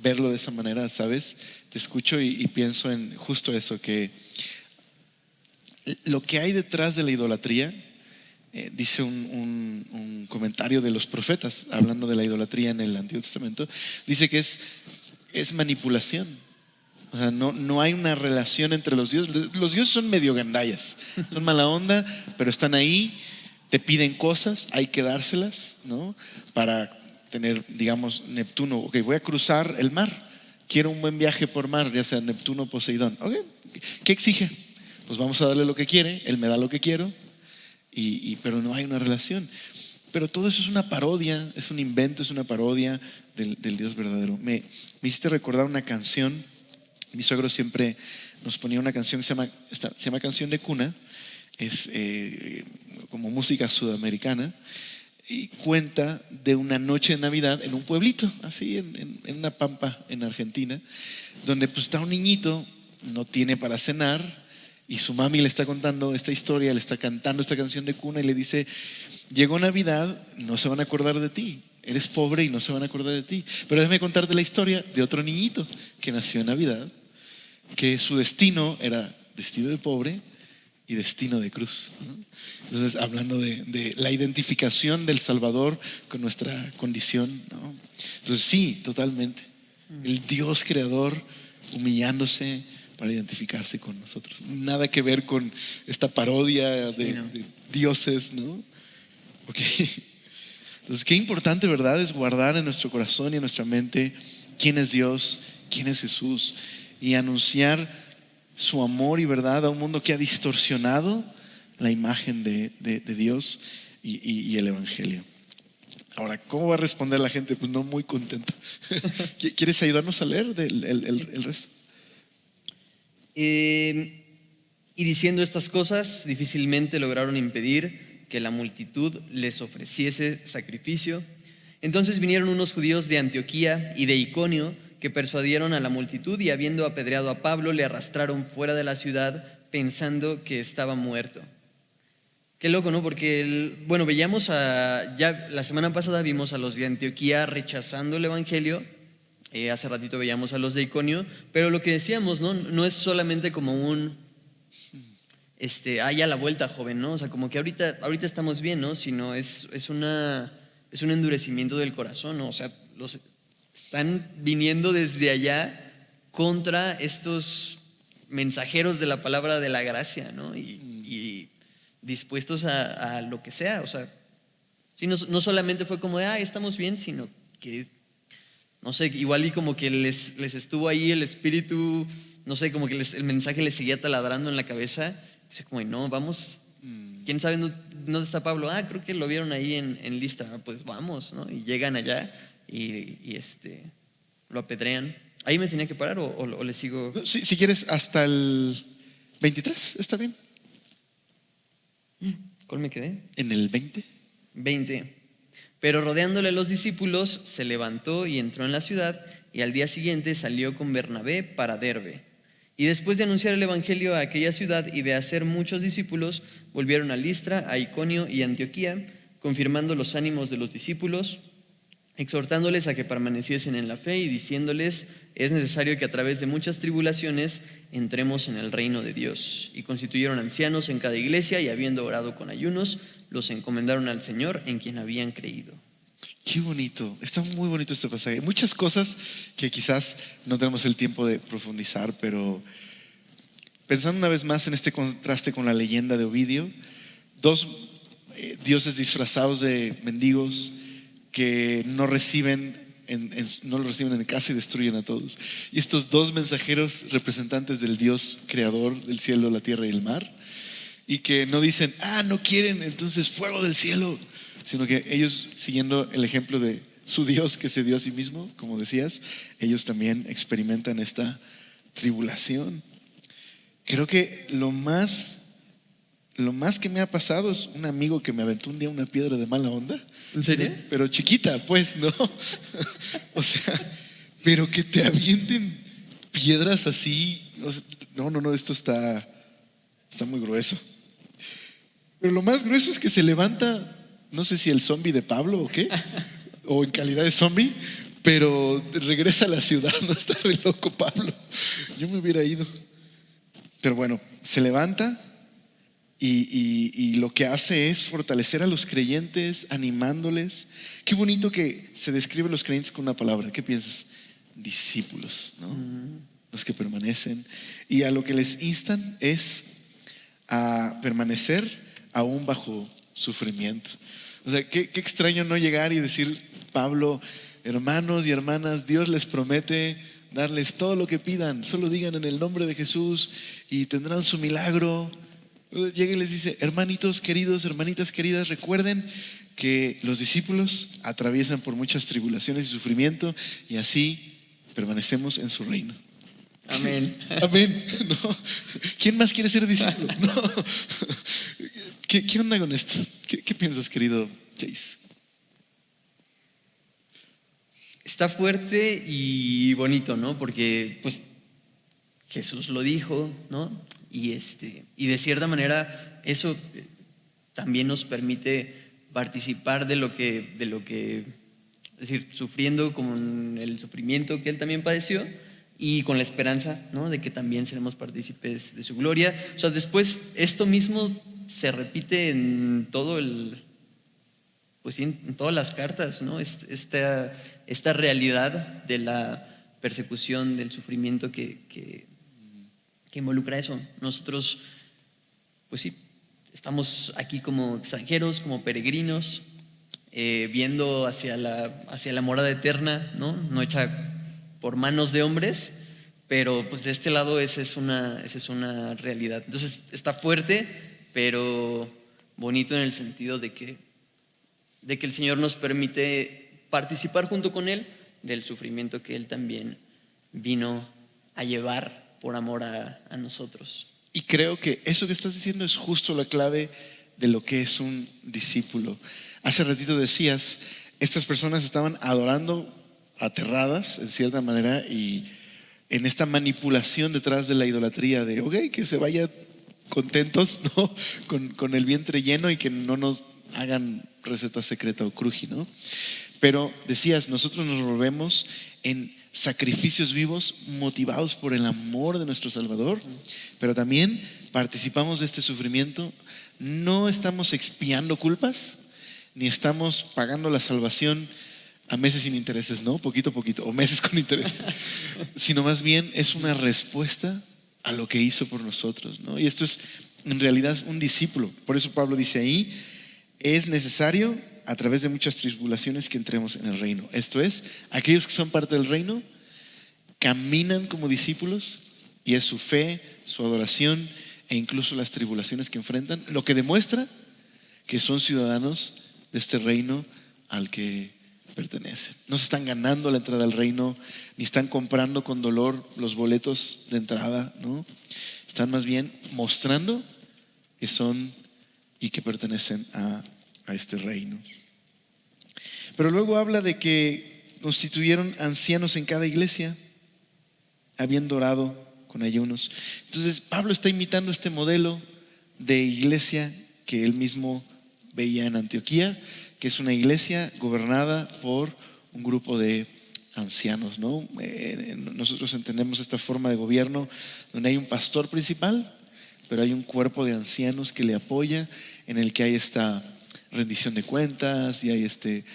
verlo de esa manera, ¿sabes? Te escucho y pienso en justo eso, que lo que hay detrás de la idolatría, dice un comentario de los profetas, hablando de la idolatría en el Antiguo Testamento, dice que es manipulación. O sea, no hay una relación entre los dioses. Los dioses son medio gandallas, son mala onda, pero están ahí, te piden cosas, hay que dárselas, ¿no? Para tener, digamos, Neptuno, ok, voy a cruzar el mar, quiero un buen viaje por mar, ya sea Neptuno o Poseidón. Ok, ¿qué exige? Pues vamos a darle lo que quiere, él me da lo que quiero, pero no hay una relación. Pero todo eso es una parodia, es un invento, es una parodia del Dios verdadero. Me hiciste recordar una canción. Mi suegro siempre nos ponía una canción que se llama Canción de Cuna, es como música sudamericana, y cuenta de una noche de Navidad en un pueblito, así en una pampa en Argentina, donde pues está un niñito, no tiene para cenar, y su mami le está contando esta historia, le está cantando esta canción de cuna y le dice: llegó Navidad, no se van a acordar de ti, eres pobre y no se van a acordar de ti, pero déjame contarte la historia de otro niñito que nació en Navidad, que su destino era destino de pobre y destino de cruz, ¿no? Entonces, hablando de la identificación del Salvador con nuestra condición, ¿no? Entonces, sí, totalmente. El Dios creador humillándose para identificarse con nosotros. Nada que ver con esta parodia de dioses, ¿no? Okay. Entonces, qué importante, ¿verdad? Es guardar en nuestro corazón y en nuestra mente quién es Dios, quién es Jesús, y anunciar su amor y verdad a un mundo que ha distorsionado la imagen de Dios y el Evangelio. Ahora, ¿cómo va a responder la gente? Pues no muy contenta. ¿Quieres ayudarnos a leer el resto? Y diciendo estas cosas, difícilmente lograron impedir que la multitud les ofreciese sacrificio. Entonces vinieron unos judíos de Antioquía y de Iconio, que persuadieron a la multitud, y habiendo apedreado a Pablo, le arrastraron fuera de la ciudad, pensando que estaba muerto. Qué loco, ¿no? Porque, veíamos ya la semana pasada vimos a los de Antioquía rechazando el evangelio. Hace ratito veíamos a los de Iconio, pero lo que decíamos, no es solamente como un a la vuelta, joven, ¿no? O sea, como que ahorita estamos bien, ¿no? Sino es un endurecimiento del corazón, ¿no? O sea, están viniendo desde allá contra estos mensajeros de la palabra de la gracia, ¿no? Y dispuestos a lo que sea. O sea, sí, no solamente fue como de, estamos bien, sino que, no sé, igual y como que les estuvo ahí el espíritu, no sé, como que el mensaje les seguía taladrando en la cabeza. Dice como, no, vamos, ¿quién sabe dónde está Pablo? Creo que lo vieron ahí en Listra. Pues vamos, ¿no? Y llegan allá y lo apedrean. ¿Ahí me tenía que parar o le sigo? Si quieres, hasta el 23, ¿está bien? ¿Cuál me quedé? ¿En el 20? 20. Pero rodeándole los discípulos, se levantó y entró en la ciudad, y al día siguiente salió con Bernabé para Derbe. Y después de anunciar el evangelio a aquella ciudad y de hacer muchos discípulos, volvieron a Listra, a Iconio y Antioquía, confirmando los ánimos de los discípulos, exhortándoles a que permaneciesen en la fe y diciéndoles: es necesario que a través de muchas tribulaciones entremos en el reino de Dios. Y constituyeron ancianos en cada iglesia, y habiendo orado con ayunos, los encomendaron al Señor en quien habían creído. Qué bonito, está muy bonito este pasaje. Muchas cosas que quizás no tenemos el tiempo de profundizar, pero pensando una vez más en este contraste con la leyenda de Ovidio, dos dioses disfrazados de mendigos que no lo reciben en casa y destruyen a todos. Y estos dos mensajeros representantes del Dios creador del cielo, la tierra y el mar, y que no dicen, no quieren, entonces fuego del cielo, sino que ellos, siguiendo el ejemplo de su Dios que se dio a sí mismo, como decías, ellos también experimentan esta tribulación. Creo que lo más que me ha pasado es un amigo que me aventó un día una piedra de mala onda. ¿En serio? Pero chiquita, pues, ¿no? O sea, pero que te avienten piedras así. No, esto está muy grueso. Pero lo más grueso es que se levanta, no sé si el zombie de Pablo o qué, o en calidad de zombie, pero regresa a la ciudad, no está re loco Pablo. Yo me hubiera ido. Pero bueno, se levanta y lo que hace es fortalecer a los creyentes, animándoles. Qué bonito que se describe a los creyentes con una palabra. ¿Qué piensas? Discípulos, ¿no? Los que permanecen. Y a lo que les instan es a permanecer aún bajo sufrimiento. O sea, qué extraño no llegar y decir, Pablo, hermanos y hermanas, Dios les promete darles todo lo que pidan, solo digan en el nombre de Jesús y tendrán su milagro. Llega y les dice, hermanitos queridos, hermanitas queridas, recuerden que los discípulos atraviesan por muchas tribulaciones y sufrimiento y así permanecemos en su reino. Amén. Amén. ¿No? ¿Quién más quiere ser discípulo? No. ¿Qué onda con esto? ¿Qué piensas, querido Chase? Está fuerte y bonito, ¿no? Porque pues Jesús lo dijo, ¿no? Y de cierta manera eso también nos permite participar de lo que, es decir, sufriendo con el sufrimiento que él también padeció y con la esperanza, ¿no? De que también seremos partícipes de su gloria. O sea, después esto mismo se repite en todo pues sí, en todas las cartas, ¿no? Esta realidad de la persecución, del sufrimiento que involucra eso. Nosotros, pues sí, estamos aquí como extranjeros, como peregrinos, viendo hacia la morada eterna, ¿no? No hecha por manos de hombres, pero pues de este lado esa es una realidad. Entonces está fuerte, pero bonito en el sentido de que el Señor nos permite participar junto con Él del sufrimiento que Él también vino a llevar por amor a nosotros. Y creo que eso que estás diciendo es justo la clave de lo que es un discípulo. Hace ratito decías, estas personas estaban adorando aterradas en cierta manera y en esta manipulación detrás de la idolatría de, ok, que se vayan contentos, ¿no? Con el vientre lleno y que no nos hagan receta secreta o cruji, ¿no? Pero decías, nosotros nos volvemos en sacrificios vivos motivados por el amor de nuestro Salvador, pero también participamos de este sufrimiento. No estamos expiando culpas, ni estamos pagando la salvación a meses sin intereses, ¿no? Poquito a poquito, o meses con intereses, sino más bien es una respuesta a lo que hizo por nosotros, ¿no? Y esto es en realidad un discípulo. Por eso Pablo dice ahí, es necesario a través de muchas tribulaciones que entremos en el reino. Esto es, aquellos que son parte del reino caminan como discípulos y es su fe, su adoración e incluso las tribulaciones que enfrentan, lo que demuestra que son ciudadanos de este reino al que pertenecen. No se están ganando la entrada al reino, ni están comprando con dolor los boletos de entrada, ¿no? Están más bien mostrando que son y que pertenecen a este reino. Pero luego habla de que constituyeron ancianos en cada iglesia, habiendo orado con ayunos. Entonces Pablo está imitando este modelo de iglesia que él mismo veía en Antioquía, que es una iglesia gobernada por un grupo de ancianos, ¿no? Nosotros entendemos esta forma de gobierno donde hay un pastor principal, pero hay un cuerpo de ancianos que le apoya, en el que hay esta rendición de cuentas y hay este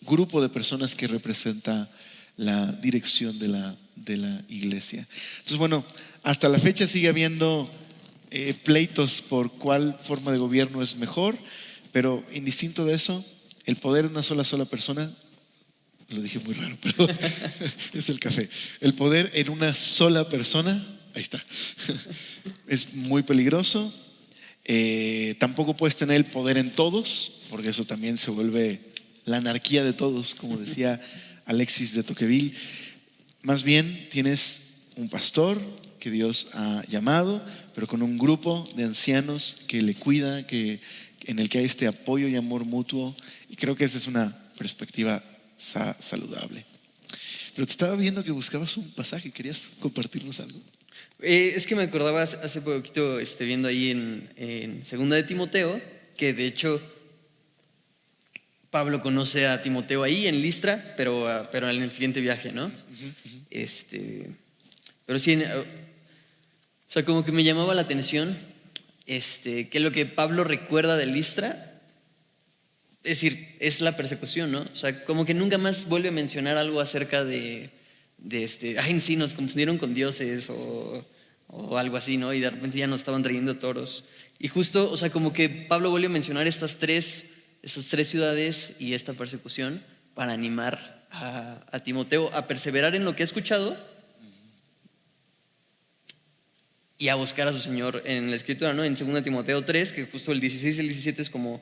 grupo de personas que representa la dirección de la iglesia. Entonces, bueno, hasta la fecha sigue habiendo pleitos por cuál forma de gobierno es mejor, pero indistinto de eso, el poder de una sola persona, lo dije muy raro, pero es el café. El poder en una sola persona, ahí está, es muy peligroso. Tampoco puedes tener el poder en todos, porque eso también se vuelve la anarquía de todos, como decía Alexis de Tocqueville. Más bien tienes un pastor que Dios ha llamado, pero con un grupo de ancianos que le cuida, en el que hay este apoyo y amor mutuo, y creo que esa es una perspectiva saludable. Pero te estaba viendo que buscabas un pasaje, ¿querías compartirnos algo? Es que me acordaba hace poquito viendo ahí en Segunda de Timoteo, que de hecho Pablo conoce a Timoteo ahí en Listra, pero en el siguiente viaje, ¿no? Pero sí, o sea, como que me llamaba la atención que lo que Pablo recuerda de Listra, es decir, es la persecución, ¿no? O sea, como que nunca más vuelve a mencionar algo acerca ay, sí, nos confundieron con dioses o algo así, ¿no? Y de repente ya nos estaban trayendo toros. Y justo, o sea, como que Pablo vuelve a mencionar estas tres ciudades y esta persecución para animar a Timoteo a perseverar en lo que ha escuchado y a buscar a su Señor en la Escritura, ¿no? En 2 Timoteo 3, que justo el 16 y el 17 es como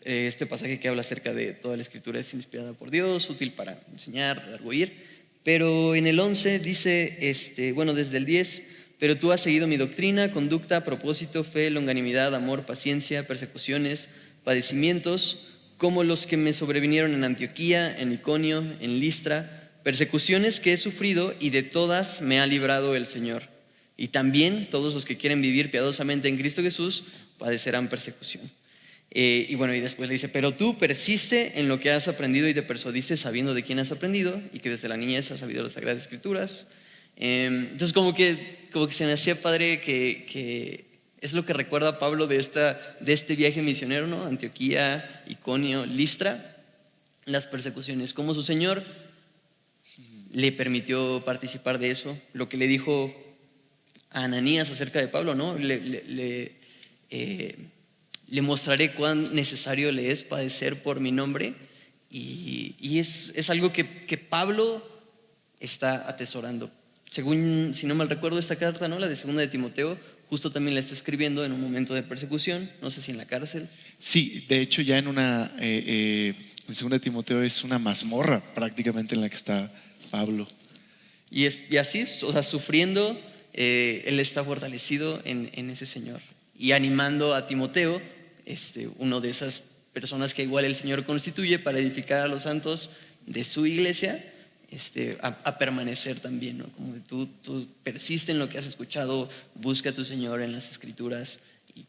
este pasaje que habla acerca de toda la Escritura es inspirada por Dios, útil para enseñar, redarguir. Pero en el 11 dice, bueno, desde el 10, pero tú has seguido mi doctrina, conducta, propósito, fe, longanimidad, amor, paciencia, persecuciones, padecimientos, como los que me sobrevinieron en Antioquía, en Iconio, en Listra, persecuciones que he sufrido y de todas me ha librado el Señor. Y también todos los que quieren vivir piadosamente en Cristo Jesús padecerán persecución. Y bueno, y después le dice, pero tú persiste en lo que has aprendido y te persuadiste sabiendo de quién has aprendido y que desde la niñez has sabido las Sagradas Escrituras. Entonces como que se me hacía padre que es lo que recuerda Pablo de este viaje misionero, ¿no? Antioquía, Iconio, Listra, las persecuciones, como su Señor le permitió participar de eso, lo que le dijo a Ananías acerca de Pablo, ¿no? Le mostraré cuán necesario le es padecer por mi nombre, y es algo que Pablo está atesorando. Según, si no mal recuerdo, esta carta, ¿no? La de 2 de Timoteo, justo también la está escribiendo en un momento de persecución, no sé si en la cárcel. Sí, de hecho ya en 2 de Timoteo es una mazmorra prácticamente en la que está Pablo. Y así, o sea, sufriendo, él está fortalecido en ese Señor y animando a Timoteo, uno de esas personas que igual el Señor constituye para edificar a los santos de su iglesia, a permanecer también, ¿no? Como tú persiste en lo que has escuchado, busca a tu Señor en las Escrituras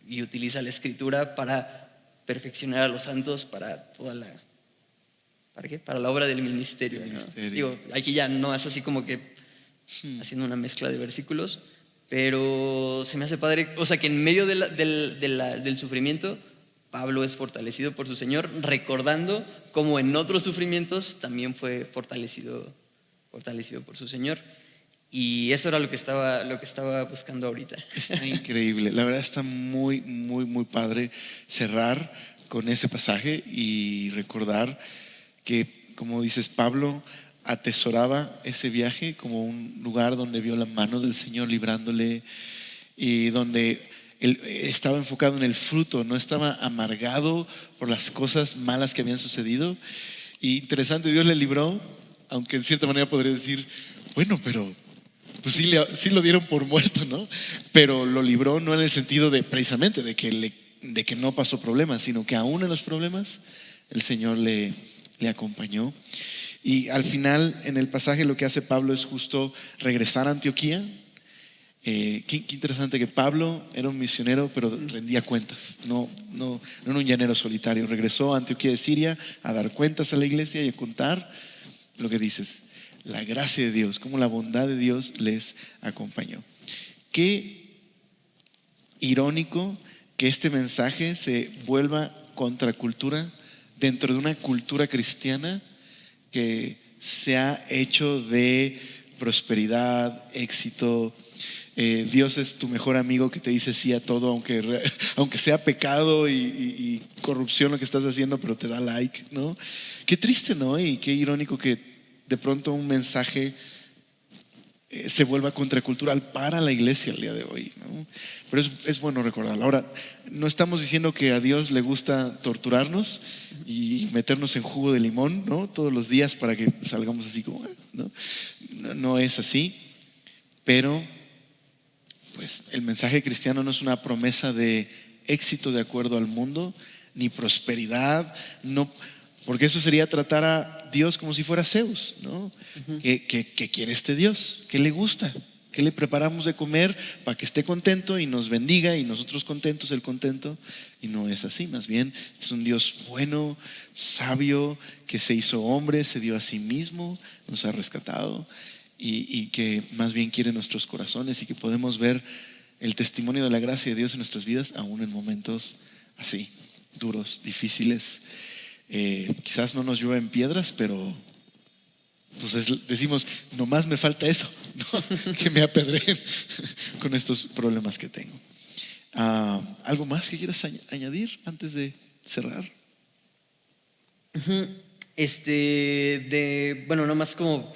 y utiliza la Escritura para perfeccionar a los santos para toda la... ¿Para qué? Para la obra del ministerio, ¿no? Digo, aquí ya no es así como que haciendo una mezcla de versículos, pero se me hace padre, o sea, que en medio del sufrimiento Pablo es fortalecido por su Señor, recordando cómo en otros sufrimientos también fue fortalecido por su Señor. Y eso era lo que estaba buscando ahorita. Está increíble, la verdad está muy, muy, muy padre cerrar con ese pasaje y recordar que, como dices, Pablo atesoraba ese viaje como un lugar donde vio la mano del Señor librándole y donde él estaba enfocado en el fruto, no estaba amargado por las cosas malas que habían sucedido. Y interesante, Dios le libró, aunque en cierta manera podría decir, bueno, pero pues sí lo dieron por muerto, ¿no? Pero lo libró no en el sentido de precisamente de que no pasó problemas, sino que aún en los problemas el Señor le acompañó. Y al final, en el pasaje, lo que hace Pablo es justo regresar a Antioquía. Qué interesante que Pablo era un misionero, pero rendía cuentas, no era un llanero solitario. Regresó a Antioquía de Siria a dar cuentas a la iglesia y a contar lo que dices, la gracia de Dios, cómo la bondad de Dios les acompañó. Qué irónico que este mensaje se vuelva contracultura dentro de una cultura cristiana que se ha hecho de prosperidad, éxito. Dios es tu mejor amigo que te dice sí a todo, aunque sea pecado y corrupción lo que estás haciendo, pero te da like, ¿no? Qué triste, ¿no? Y qué irónico que de pronto un mensaje se vuelva contracultural para la iglesia el día de hoy, ¿no? Pero es bueno recordarlo. Ahora, no estamos diciendo que a Dios le gusta torturarnos y meternos en jugo de limón, ¿no? Todos los días para que salgamos así como, ¿no? No es así, pero pues el mensaje cristiano no es una promesa de éxito de acuerdo al mundo, ni prosperidad, no, porque eso sería tratar a Dios como si fuera Zeus, ¿no? ¿Qué quiere este Dios? ¿Qué le gusta? ¿Qué le preparamos de comer para que esté contento y nos bendiga y nosotros contentos, Él contento? Y no es así, más bien es un Dios bueno, sabio, que se hizo hombre, se dio a sí mismo, nos ha rescatado y que más bien quiere nuestros corazones y que podemos ver el testimonio de la gracia de Dios en nuestras vidas aún en momentos así, duros, difíciles. Quizás no nos llueven piedras, pero pues decimos, nomás me falta eso, ¿no? Que me apedreen con estos problemas que tengo. ¿Algo más que quieras añadir antes de cerrar? Bueno, nomás como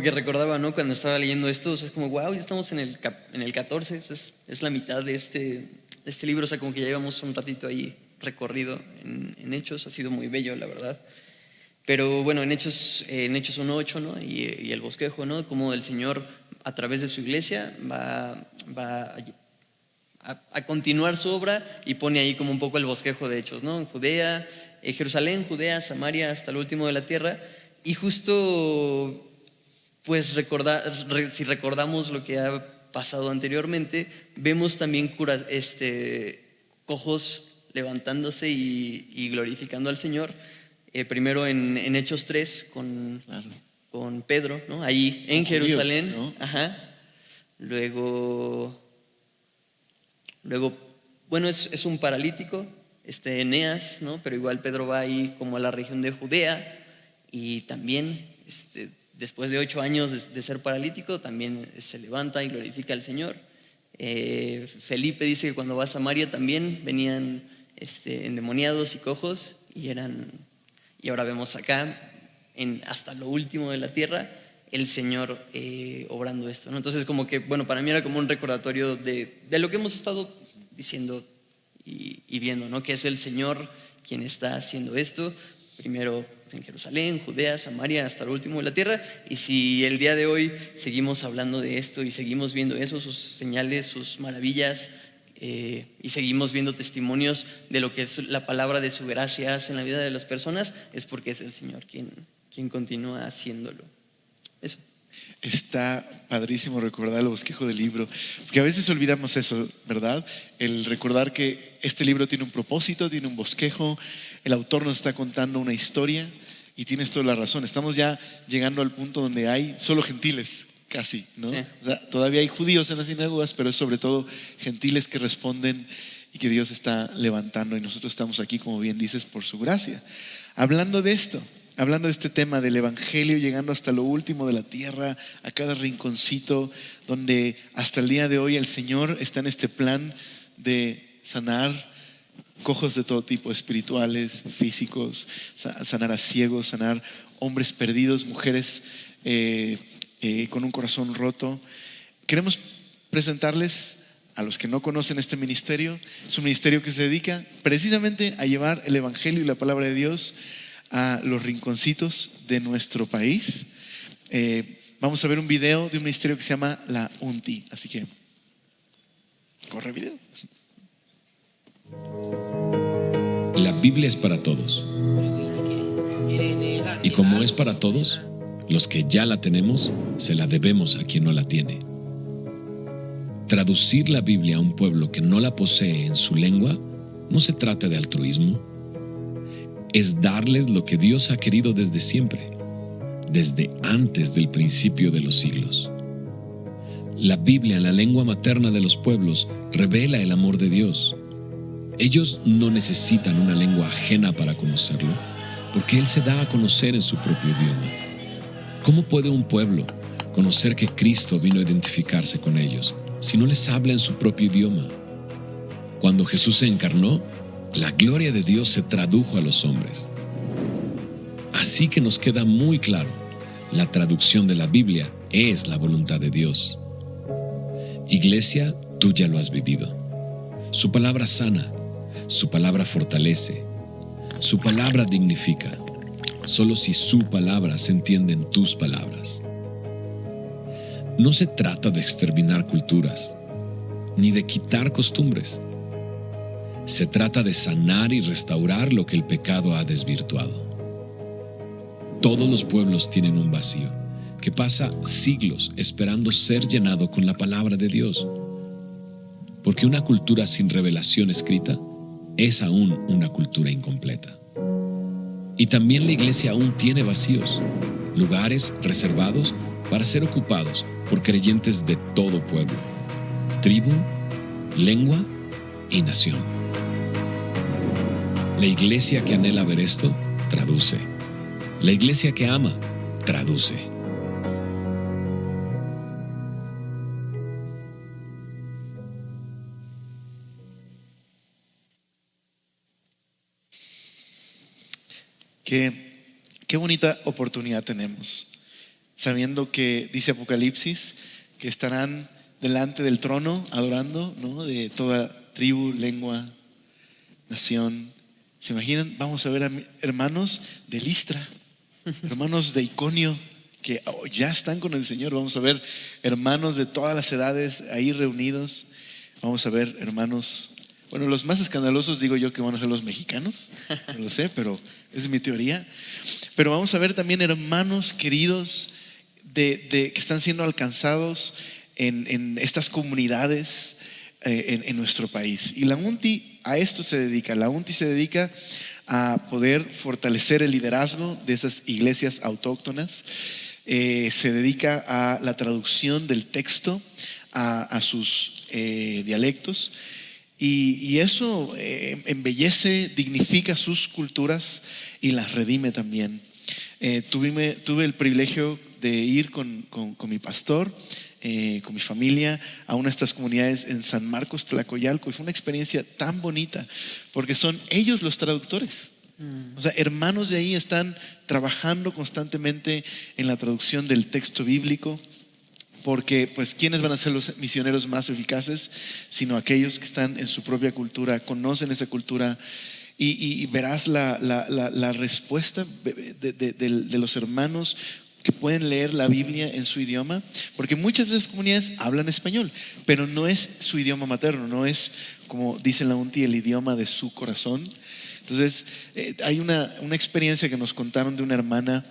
que recordaba, ¿no? Cuando estaba leyendo esto, o sea, es como, wow, ya estamos en el 14, es la mitad de este libro, o sea, como que ya llevamos un ratito ahí recorrido en Hechos, ha sido muy bello, la verdad. Pero bueno, en Hechos 1:8, ¿no? Y el bosquejo, ¿no? Como el Señor a través de su iglesia va a continuar su obra y pone ahí como un poco el bosquejo de Hechos, ¿no? En Judea, Jerusalén, Judea, Samaria, hasta lo último de la tierra. Y justo, pues si recordamos lo que ha pasado anteriormente, vemos también cojos levantándose y glorificando al Señor. Primero en Hechos 3 con Pedro, ¿no? Ahí en Jerusalén, ¿no? Ajá. Luego, bueno, es un paralítico, Eneas, ¿no? Pero igual Pedro va ahí como a la región de Judea y también, después de 8 años de ser paralítico, también se levanta y glorifica al Señor. Felipe dice que cuando va a Samaria también venían endemoniados y cojos y ahora vemos acá, hasta lo último de la tierra, el Señor obrando esto, ¿no? Entonces como que, bueno, para mí era como un recordatorio de lo que hemos estado diciendo y viendo, ¿no? Que es el Señor quien está haciendo esto, primero en Jerusalén, Judea, Samaria, hasta lo último de la tierra. Y si el día de hoy seguimos hablando de esto y seguimos viendo eso, sus señales, sus maravillas, y seguimos viendo testimonios de lo que es la palabra de su gracia hace en la vida de las personas, es porque es el Señor quien continúa haciéndolo. Eso. Está padrísimo recordar el bosquejo del libro, porque a veces olvidamos eso, ¿verdad? El recordar que este libro tiene un propósito, tiene un bosquejo, el autor nos está contando una historia y tienes toda la razón. Estamos ya llegando al punto donde hay solo gentiles, casi, ¿no? Sí. O sea, todavía hay judíos en las sinagogas, pero es sobre todo gentiles que responden y que Dios está levantando, y nosotros estamos aquí, como bien dices, por su gracia. Hablando de esto, hablando de este tema del evangelio, llegando hasta lo último de la tierra, a cada rinconcito, donde hasta el día de hoy el Señor está en este plan de sanar cojos de todo tipo, espirituales, físicos, sanar a ciegos, sanar hombres perdidos, mujeres con un corazón roto. Queremos presentarles a los que no conocen este ministerio. Es un ministerio que se dedica precisamente a llevar el evangelio y la palabra de Dios a los rinconcitos de nuestro país. Vamos a ver un video de un ministerio que se llama La UNTI, así que corre video. La Biblia es para todos. Y como es para todos, los que ya la tenemos, se la debemos a quien no la tiene. Traducir la Biblia a un pueblo que no la posee en su lengua no se trata de altruismo. Es darles lo que Dios ha querido desde siempre, desde antes del principio de los siglos. La Biblia en la lengua materna de los pueblos revela el amor de Dios. Ellos no necesitan una lengua ajena para conocerlo, porque Él se da a conocer en su propio idioma. ¿Cómo puede un pueblo conocer que Cristo vino a identificarse con ellos si no les habla en su propio idioma? Cuando Jesús se encarnó, la gloria de Dios se tradujo a los hombres. Así que nos queda muy claro, la traducción de la Biblia es la voluntad de Dios. Iglesia, tú ya lo has vivido. Su palabra sana, su palabra fortalece, su palabra dignifica. Solo si su palabra se entiende en tus palabras. No se trata de exterminar culturas, ni de quitar costumbres. Se trata de sanar y restaurar lo que el pecado ha desvirtuado. Todos los pueblos tienen un vacío, que pasa siglos esperando ser llenado con la palabra de Dios. Porque una cultura sin revelación escrita es aún una cultura incompleta. Y también la iglesia aún tiene vacíos, lugares reservados para ser ocupados por creyentes de todo pueblo, tribu, lengua y nación. La iglesia que anhela ver esto, traduce. La iglesia que ama, traduce. Qué bonita oportunidad tenemos, sabiendo que dice Apocalipsis que estarán delante del trono adorando, ¿no?, de toda tribu, lengua, nación. ¿Se imaginan? Vamos a ver a hermanos de Listra, hermanos de Iconio, que ya están con el Señor. Vamos a ver hermanos de todas las edades ahí reunidos. Vamos a ver hermanos, bueno, los más escandalosos digo yo que van a ser los mexicanos, no lo sé, pero esa es mi teoría. Pero vamos a ver también hermanos queridos que están siendo alcanzados en estas comunidades en nuestro país. Y la UNTI a esto se dedica. La UNTI se dedica a poder fortalecer el liderazgo de esas iglesias autóctonas. Se dedica a la traducción del texto a sus dialectos. Y eso embellece, dignifica sus culturas y las redime también. Tuve el privilegio de ir con mi pastor, con mi familia, a una de estas comunidades en San Marcos, Tlacoyalco, y fue una experiencia tan bonita porque son ellos los traductores. O sea, hermanos de ahí están trabajando constantemente en la traducción del texto bíblico, porque pues ¿quiénes van a ser los misioneros más eficaces? Sino aquellos que están en su propia cultura, conocen esa cultura. Y verás la respuesta de los hermanos que pueden leer la Biblia en su idioma, porque muchas de esas comunidades hablan español, pero no es su idioma materno, no es, como dice la UNTI, el idioma de su corazón. Entonces hay una experiencia que nos contaron de una hermana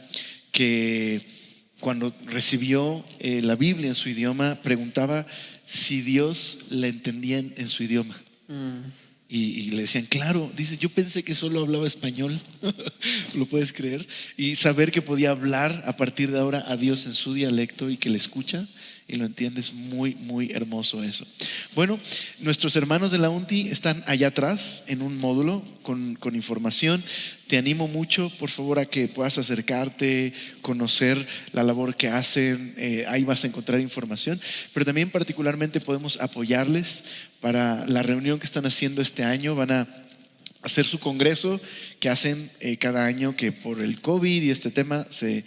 que cuando recibió la Biblia en su idioma preguntaba si Dios la entendía en su idioma. Y le decían, claro, dice, yo pensé que solo hablaba español, ¿lo puedes creer? Y saber que podía hablar a partir de ahora a Dios en su dialecto y que le escucha y lo entiende, es muy, muy hermoso eso. Bueno, nuestros hermanos de la UNTI están allá atrás en un módulo con información. Te animo mucho, por favor, a que puedas acercarte, conocer la labor que hacen. Ahí vas a encontrar información, pero también particularmente podemos apoyarles para la reunión que están haciendo este año. Van a hacer su congreso que hacen cada año, que por el COVID y este tema se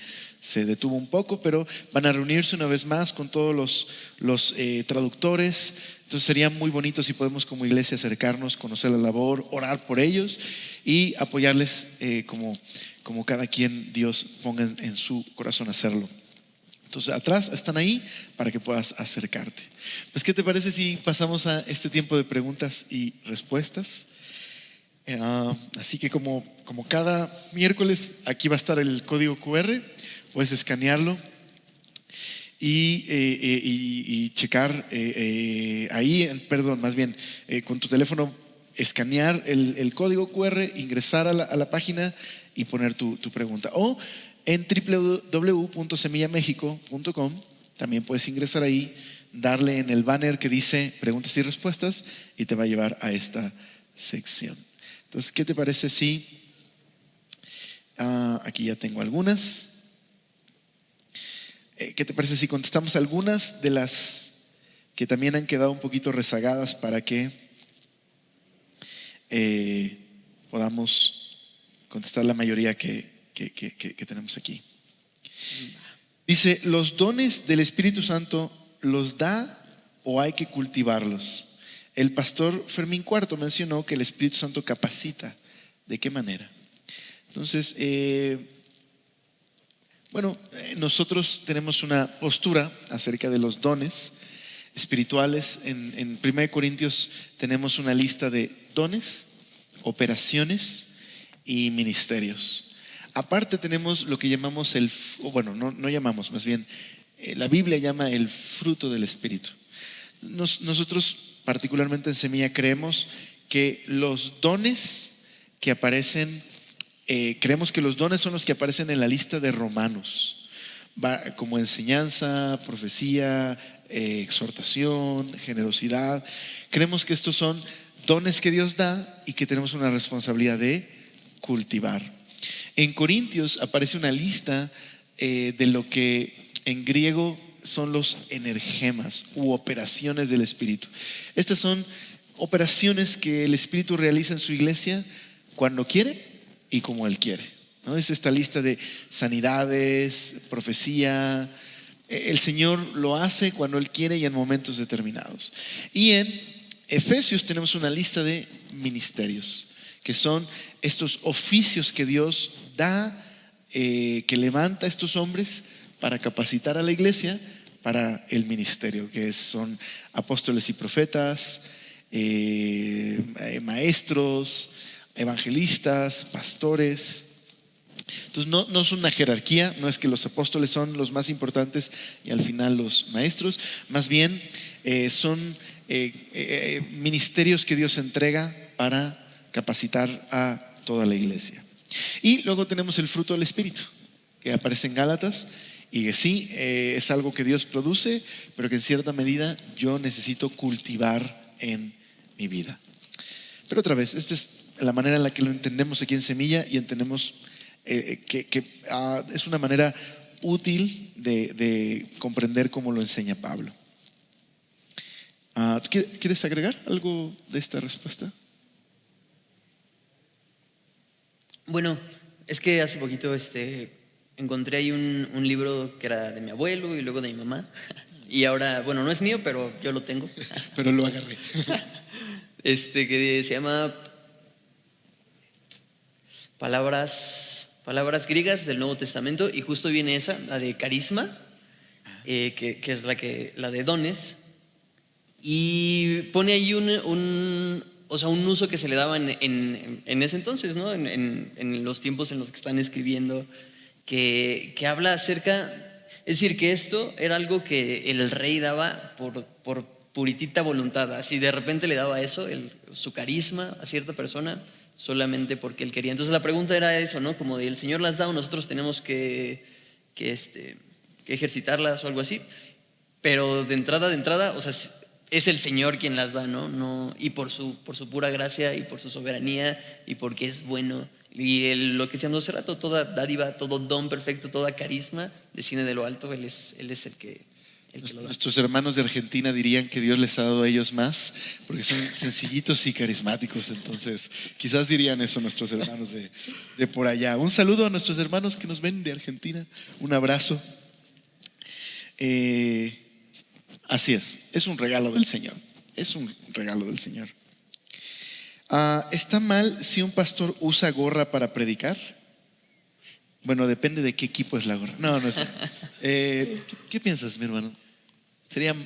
detuvo un poco, pero van a reunirse una vez más con todos los traductores. Entonces sería muy bonito si podemos como iglesia acercarnos, conocer la labor, orar por ellos y apoyarles como cada quien Dios ponga en su corazón hacerlo. Entonces atrás están ahí para que puedas acercarte. Pues ¿qué te parece si pasamos a este tiempo de preguntas y respuestas? Así que como cada miércoles aquí va a estar el código QR, puedes escanearlo y checar ahí, perdón, más bien con tu teléfono escanear el código QR, ingresar a la página y poner tu pregunta. O en www.semillamexico.com también puedes ingresar ahí, darle en el banner que dice preguntas y respuestas y te va a llevar a esta sección. Entonces, ¿qué te parece si aquí ya tengo algunas? ¿Qué te parece si contestamos algunas de las que también han quedado un poquito rezagadas para que podamos contestar la mayoría que tenemos aquí? Dice, ¿los dones del Espíritu Santo los da o hay que cultivarlos? El pastor Fermín Cuarto mencionó que el Espíritu Santo capacita. ¿De qué manera? Entonces, nosotros tenemos una postura acerca de los dones espirituales. En 1 Corintios tenemos una lista de dones, operaciones y ministerios. aparte tenemos lo que llamamos no llamamos, más bien, la Biblia llama el fruto del Espíritu. Nosotros, particularmente en Semilla, creemos que los dones que aparecen, creemos que los dones son los que aparecen en la lista de Romanos, como enseñanza, profecía, exhortación, generosidad. Creemos que estos son dones que Dios da y que tenemos una responsabilidad de cultivar. En Corintios aparece una lista de lo que en griego son los energemas u operaciones del Espíritu. Estas son operaciones que el Espíritu realiza en su iglesia cuando quiere y como Él quiere, ¿no? Es esta lista de sanidades, profecía. El Señor lo hace cuando Él quiere y en momentos determinados. Y en Efesios tenemos una lista de ministerios, que son estos oficios que Dios da, que levanta a estos hombres para capacitar a la iglesia para el ministerio, que son apóstoles y profetas, maestros, evangelistas, pastores. Entonces no es una jerarquía, no es que los apóstoles son los más importantes y al final los maestros, más bien son ministerios que Dios entrega para capacitar a toda la iglesia. Y luego tenemos el fruto del Espíritu, que aparece en Gálatas, y que sí, es algo que Dios produce, pero que en cierta medida yo necesito cultivar en mi vida. Pero otra vez, esta es la manera en la que lo entendemos aquí en Semilla, y entendemos que es una manera útil de comprender cómo lo enseña Pablo. ¿Quieres agregar algo de esta respuesta? Bueno, es que hace poquito encontré ahí un libro que era de mi abuelo y luego de mi mamá. Y ahora, bueno, no es mío, pero yo lo tengo. Pero lo agarré. Que se llama Palabras griegas del Nuevo Testamento, y justo viene esa, la de carisma, que es la de dones, y pone ahí un uso que se le daba en ese entonces, ¿no? En los tiempos en los que están escribiendo, que habla acerca, es decir, que esto era algo que el rey daba por puritita voluntad, así de repente le daba eso, su carisma a cierta persona, solamente porque él quería. Entonces la pregunta era eso, ¿no? Como de el Señor las da o nosotros tenemos que ejercitarlas o algo así. Pero de entrada, o sea, es el Señor quien las da, ¿no? Y por su pura gracia y por su soberanía y porque es bueno. Y lo que decíamos hace rato, toda dádiva, todo don perfecto, toda carisma desciende de lo alto. Él es el que lo da. Nuestros hermanos de Argentina dirían que Dios les ha dado a ellos más, porque son sencillitos y carismáticos. Entonces, quizás dirían eso nuestros hermanos de por allá. Un saludo a nuestros hermanos que nos ven de Argentina. Un abrazo. Así es un regalo del Señor. Es un regalo del Señor. ¿Está mal si un pastor usa gorra para predicar? Bueno, depende de qué equipo es la gorra. No es malo. ¿Qué piensas, mi hermano? ¿Sería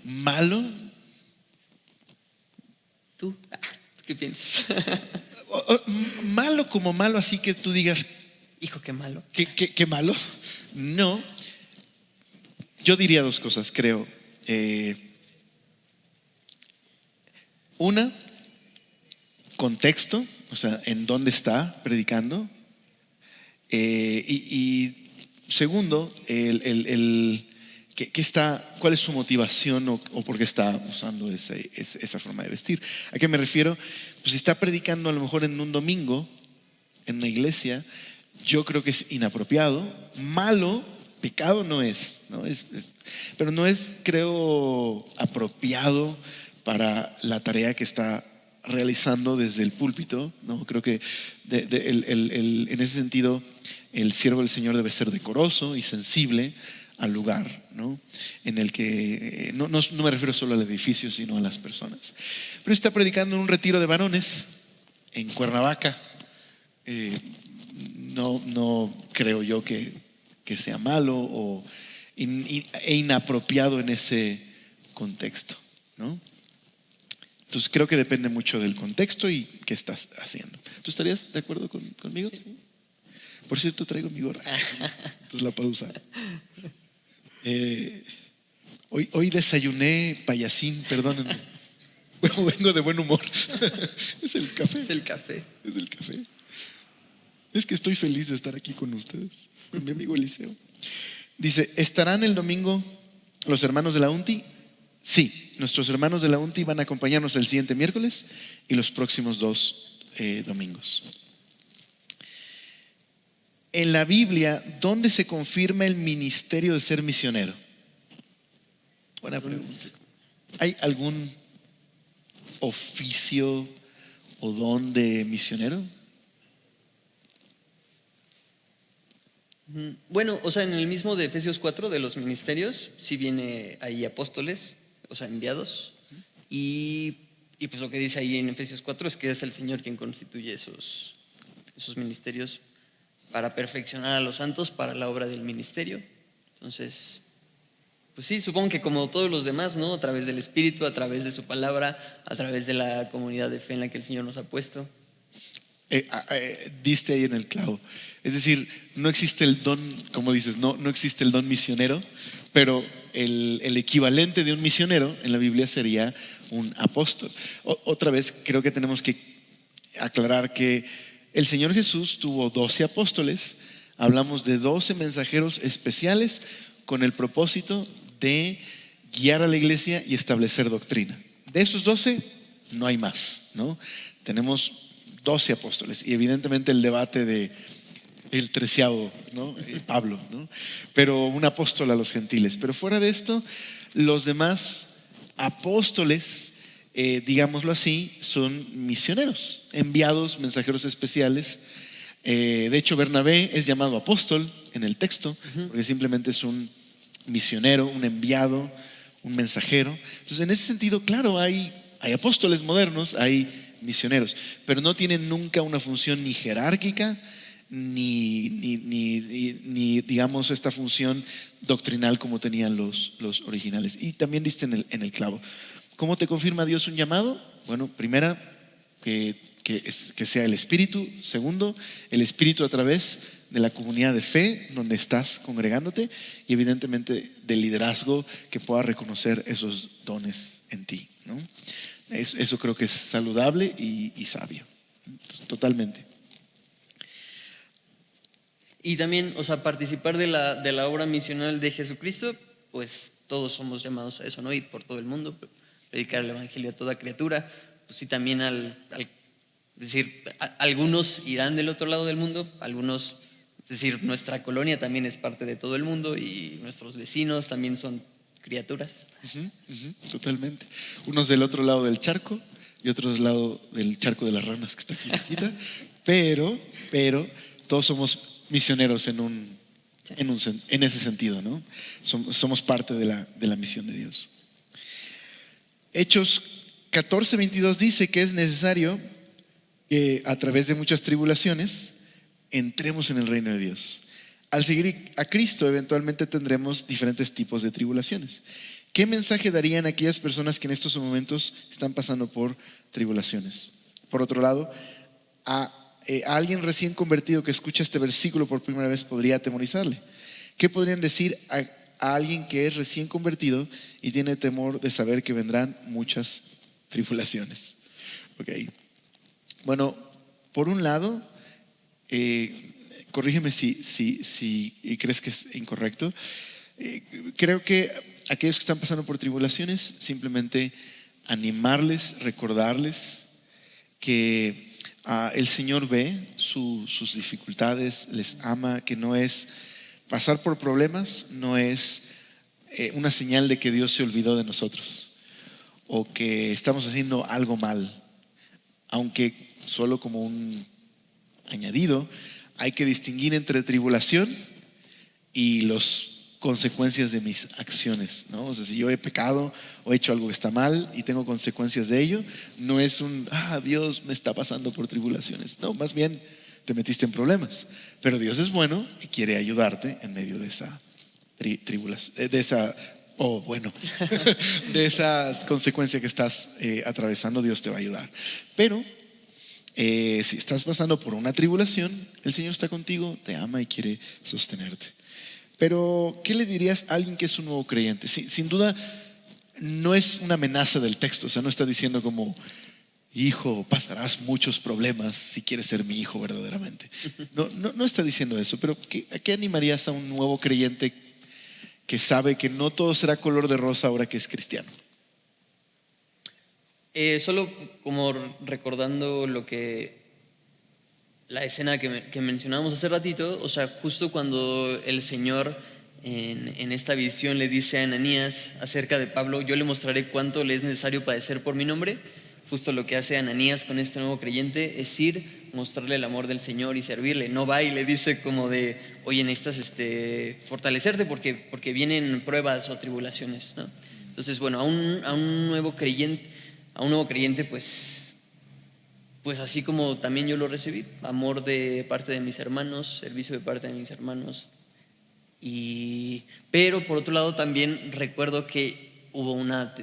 malo? ¿Tú? ¿Qué piensas? Malo como malo, así que tú digas, hijo, qué malo. ¿Qué malo? No. Yo diría dos cosas, creo. Una, contexto, o sea, en dónde está predicando. Y segundo, ¿cuál es su motivación o por qué está usando esa forma de vestir? ¿A qué me refiero? Pues si está predicando a lo mejor en un domingo, en una iglesia, yo creo que es inapropiado. Malo, pecado no es, ¿no? Pero no es, creo, apropiado para la tarea que está realizando desde el púlpito, ¿no? Creo que en ese sentido el siervo del Señor debe ser decoroso y sensible al lugar, ¿no? En el que no me refiero solo al edificio, sino a las personas. Pero está predicando en un retiro de varones en Cuernavaca. No creo yo que sea malo e inapropiado en ese contexto, ¿no? Entonces creo que depende mucho del contexto y qué estás haciendo. ¿Tú estarías de acuerdo conmigo? Sí. Por cierto, traigo mi gorra, entonces la puedo usar. Hoy desayuné payasín, perdónenme. Bueno, vengo de buen humor. Es el café. Es el café. Es el café. Es que estoy feliz de estar aquí con ustedes, con mi amigo Eliseo. Dice, ¿estarán el domingo los hermanos de la UNTI? Sí, nuestros hermanos de la UNTI van a acompañarnos el siguiente miércoles y los próximos 2 domingos. En la Biblia, ¿dónde se confirma el ministerio de ser misionero? Buena pregunta. ¿Hay algún oficio o don de misionero? Bueno, o sea, en el mismo de Efesios 4 de los ministerios, sí viene ahí apóstoles, o sea, enviados. Y pues lo que dice ahí en Efesios 4 es que es el Señor quien constituye esos ministerios para perfeccionar a los santos para la obra del ministerio. Entonces, pues sí, supongo que como todos los demás, ¿no? A través del Espíritu, a través de su palabra, a través de la comunidad de fe en la que el Señor nos ha puesto. Diste ahí en el clavo. Es decir, no existe el don, como dices, no existe el don misionero, pero el equivalente de un misionero en la Biblia sería un apóstol. Otra vez, creo que tenemos que aclarar que el Señor Jesús tuvo 12 apóstoles. Hablamos de 12 mensajeros especiales con el propósito de guiar a la iglesia y establecer doctrina. De esos 12 no hay más, ¿no? Tenemos 12 apóstoles y evidentemente el debate de el 13º, ¿no? Pablo, ¿no? Pero un apóstol a los gentiles. Pero fuera de esto, los demás apóstoles, digámoslo así, son misioneros, enviados, mensajeros especiales. De hecho, Bernabé es llamado apóstol en el texto, porque simplemente es un misionero, un enviado, un mensajero. Entonces, en ese sentido, claro, hay apóstoles modernos, hay misioneros, pero no tienen nunca una función ni jerárquica, ni digamos esta función doctrinal como tenían los originales. Y también diste en el clavo. ¿Cómo te confirma Dios un llamado? Bueno, primera, que sea el Espíritu. Segundo, el Espíritu a través de la comunidad de fe donde estás congregándote, y evidentemente del liderazgo que pueda reconocer esos dones en ti, ¿no? Eso creo que es saludable y sabio, totalmente. Y también, o sea, participar de la obra misional de Jesucristo, pues todos somos llamados a eso, ¿no? Ir por todo el mundo, predicar el evangelio a toda criatura. Pues sí, también es decir, algunos irán del otro lado del mundo, algunos, es decir, nuestra colonia también es parte de todo el mundo y nuestros vecinos también son criaturas. Totalmente. Unos del otro lado del charco y otros del lado del charco de las ranas que está aquí cerquita, pero todos somos misioneros en ese sentido, ¿no? Somos parte de la misión de Dios. Hechos 14:22 dice que es necesario que a través de muchas tribulaciones entremos en el reino de Dios. Al seguir a Cristo, eventualmente tendremos diferentes tipos de tribulaciones. ¿Qué mensaje darían a aquellas personas que en estos momentos están pasando por tribulaciones? Por otro lado, a alguien recién convertido que escucha este versículo por primera vez podría atemorizarle. ¿Qué podrían decir a alguien que es recién convertido y tiene temor de saber que vendrán muchas tribulaciones? Okay. Bueno, por un lado, corrígeme si crees que es incorrecto. Creo que aquellos que están pasando por tribulaciones, simplemente animarles, recordarles que el Señor ve sus dificultades, les ama, que no es pasar por problemas, no es una señal de que Dios se olvidó de nosotros o que estamos haciendo algo mal, aunque solo como un añadido, hay que distinguir entre tribulación y las consecuencias de mis acciones, ¿no? O sea, si yo he pecado o he hecho algo que está mal y tengo consecuencias de ello, no es Dios me está pasando por tribulaciones. No, más bien te metiste en problemas. Pero Dios es bueno y quiere ayudarte en medio de esa tribulación, de esas consecuencias que estás atravesando. Dios te va a ayudar. Pero Si estás pasando por una tribulación, el Señor está contigo, te ama y quiere sostenerte. Pero, ¿qué le dirías a alguien que es un nuevo creyente? Sin duda, no es una amenaza del texto, o sea, no está diciendo como, hijo, pasarás muchos problemas si quieres ser mi hijo verdaderamente. No está diciendo eso, pero ¿a qué animarías a un nuevo creyente que sabe que no todo será color de rosa ahora que es cristiano? Solo como recordando la escena que mencionábamos hace ratito, o sea, justo cuando el Señor en esta visión le dice a Ananías acerca de Pablo, yo le mostraré cuánto le es necesario padecer por mi nombre. Justo lo que hace Ananías con este nuevo creyente es ir, mostrarle el amor del Señor y servirle. No va y le dice como de, oye, necesitas fortalecerte porque vienen pruebas o tribulaciones, ¿no? Entonces, bueno, a un nuevo creyente, pues así como también yo lo recibí, amor de parte de mis hermanos, servicio de parte de mis hermanos. Pero por otro lado también recuerdo que hubo una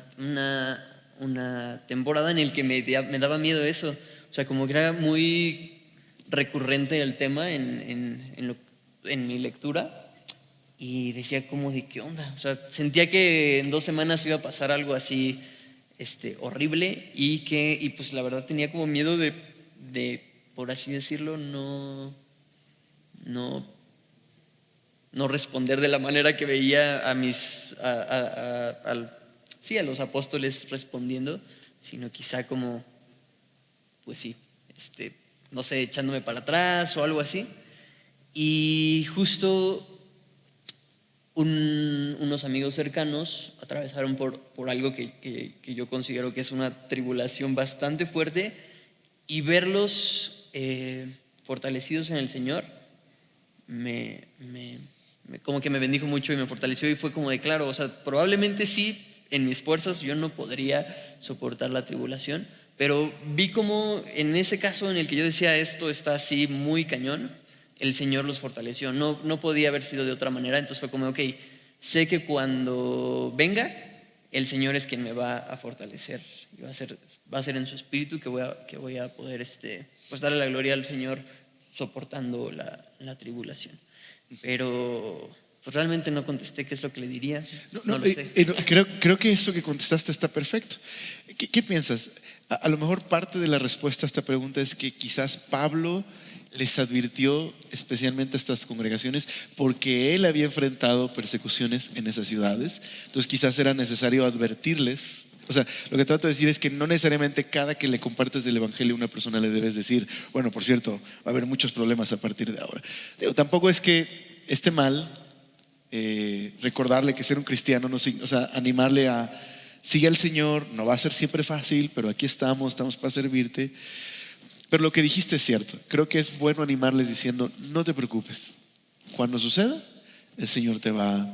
temporada en la que me daba miedo eso. O sea, como que era muy recurrente el tema en mi lectura. Y decía como de qué onda. O sea, sentía que en 2 semanas iba a pasar algo así horrible y pues la verdad tenía como miedo de por así decirlo, no responder de la manera que veía a los apóstoles respondiendo, sino quizá como, pues sí, no sé, echándome para atrás o algo así. Y justo unos amigos cercanos atravesaron por algo que yo considero que es una tribulación bastante fuerte, y verlos fortalecidos en el Señor como que me bendijo mucho y me fortaleció, y fue como de claro, o sea, probablemente sí, en mis fuerzas yo no podría soportar la tribulación, pero vi como en ese caso en el que yo decía esto está así muy cañón, el Señor los fortaleció, no podía haber sido de otra manera. Entonces fue como, ok, sé que cuando venga, el Señor es quien me va a fortalecer, y va a ser en su espíritu que voy a poder pues darle la gloria al Señor soportando la tribulación. Pero pues realmente no contesté qué es lo que le diría. No lo sé. Creo que eso que contestaste está perfecto. ¿Qué piensas? A lo mejor parte de la respuesta a esta pregunta es que quizás Pablo les advirtió especialmente a estas congregaciones porque él había enfrentado persecuciones en esas ciudades. Entonces quizás era necesario advertirles. O sea, lo que trato de decir es que no necesariamente cada que le compartes del evangelio a una persona le debes decir, bueno, por cierto, va a haber muchos problemas a partir de ahora. Tampoco es que esté mal recordarle que ser un cristiano, o sea, animarle a sigue al Señor, no va a ser siempre fácil, pero aquí estamos para servirte. Pero lo que dijiste es cierto. Creo que es bueno animarles diciendo, no te preocupes. Cuando suceda, el Señor te va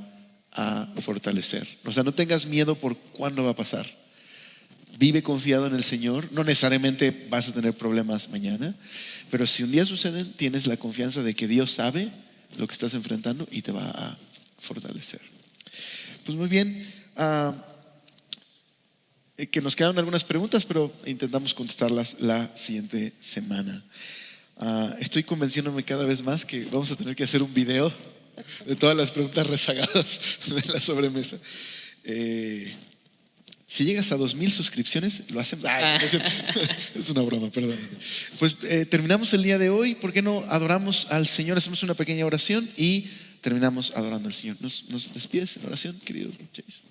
a fortalecer. O sea, no tengas miedo por cuándo va a pasar. Vive confiado en el Señor. No necesariamente vas a tener problemas mañana, pero si un día suceden, tienes la confianza de que Dios sabe lo que estás enfrentando y te va a fortalecer. Pues muy bien. Que nos quedan algunas preguntas, pero intentamos contestarlas la siguiente semana. Estoy convenciéndome cada vez más que vamos a tener que hacer un video de todas las preguntas rezagadas de la sobremesa. Si llegas a 2,000 suscripciones, lo hacemos. Es una broma, perdón. Pues terminamos el día de hoy. ¿Por qué no adoramos al Señor? Hacemos una pequeña oración y terminamos adorando al Señor. ¿Nos despides en oración, querido Chase?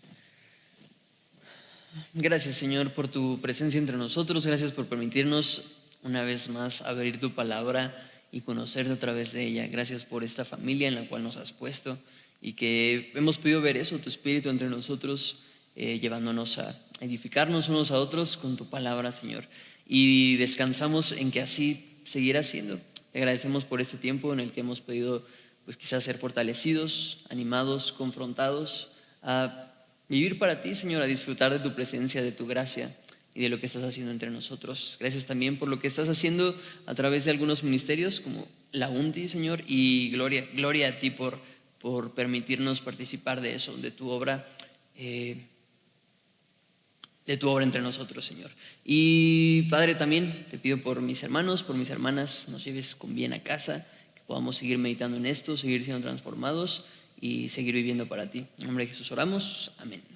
Gracias, Señor, por tu presencia entre nosotros. Gracias por permitirnos una vez más abrir tu palabra y conocerte a través de ella. Gracias por esta familia en la cual nos has puesto y que hemos podido ver eso, tu espíritu entre nosotros, llevándonos a edificarnos unos a otros con tu palabra, Señor. Y descansamos en que así seguirá siendo. Te agradecemos por este tiempo en el que hemos podido, pues quizás ser fortalecidos, animados, confrontados a vivir para ti, Señor, a disfrutar de tu presencia, de tu gracia y de lo que estás haciendo entre nosotros. Gracias también por lo que estás haciendo a través de algunos ministerios como la UNDI, Señor, y gloria a ti por permitirnos participar de eso, de tu obra. de tu obra entre nosotros, Señor. Y Padre, también te pido por mis hermanos, por mis hermanas, nos lleves con bien a casa, que podamos seguir meditando en esto, seguir siendo transformados y seguir viviendo para ti. En nombre de Jesús oramos. Amén.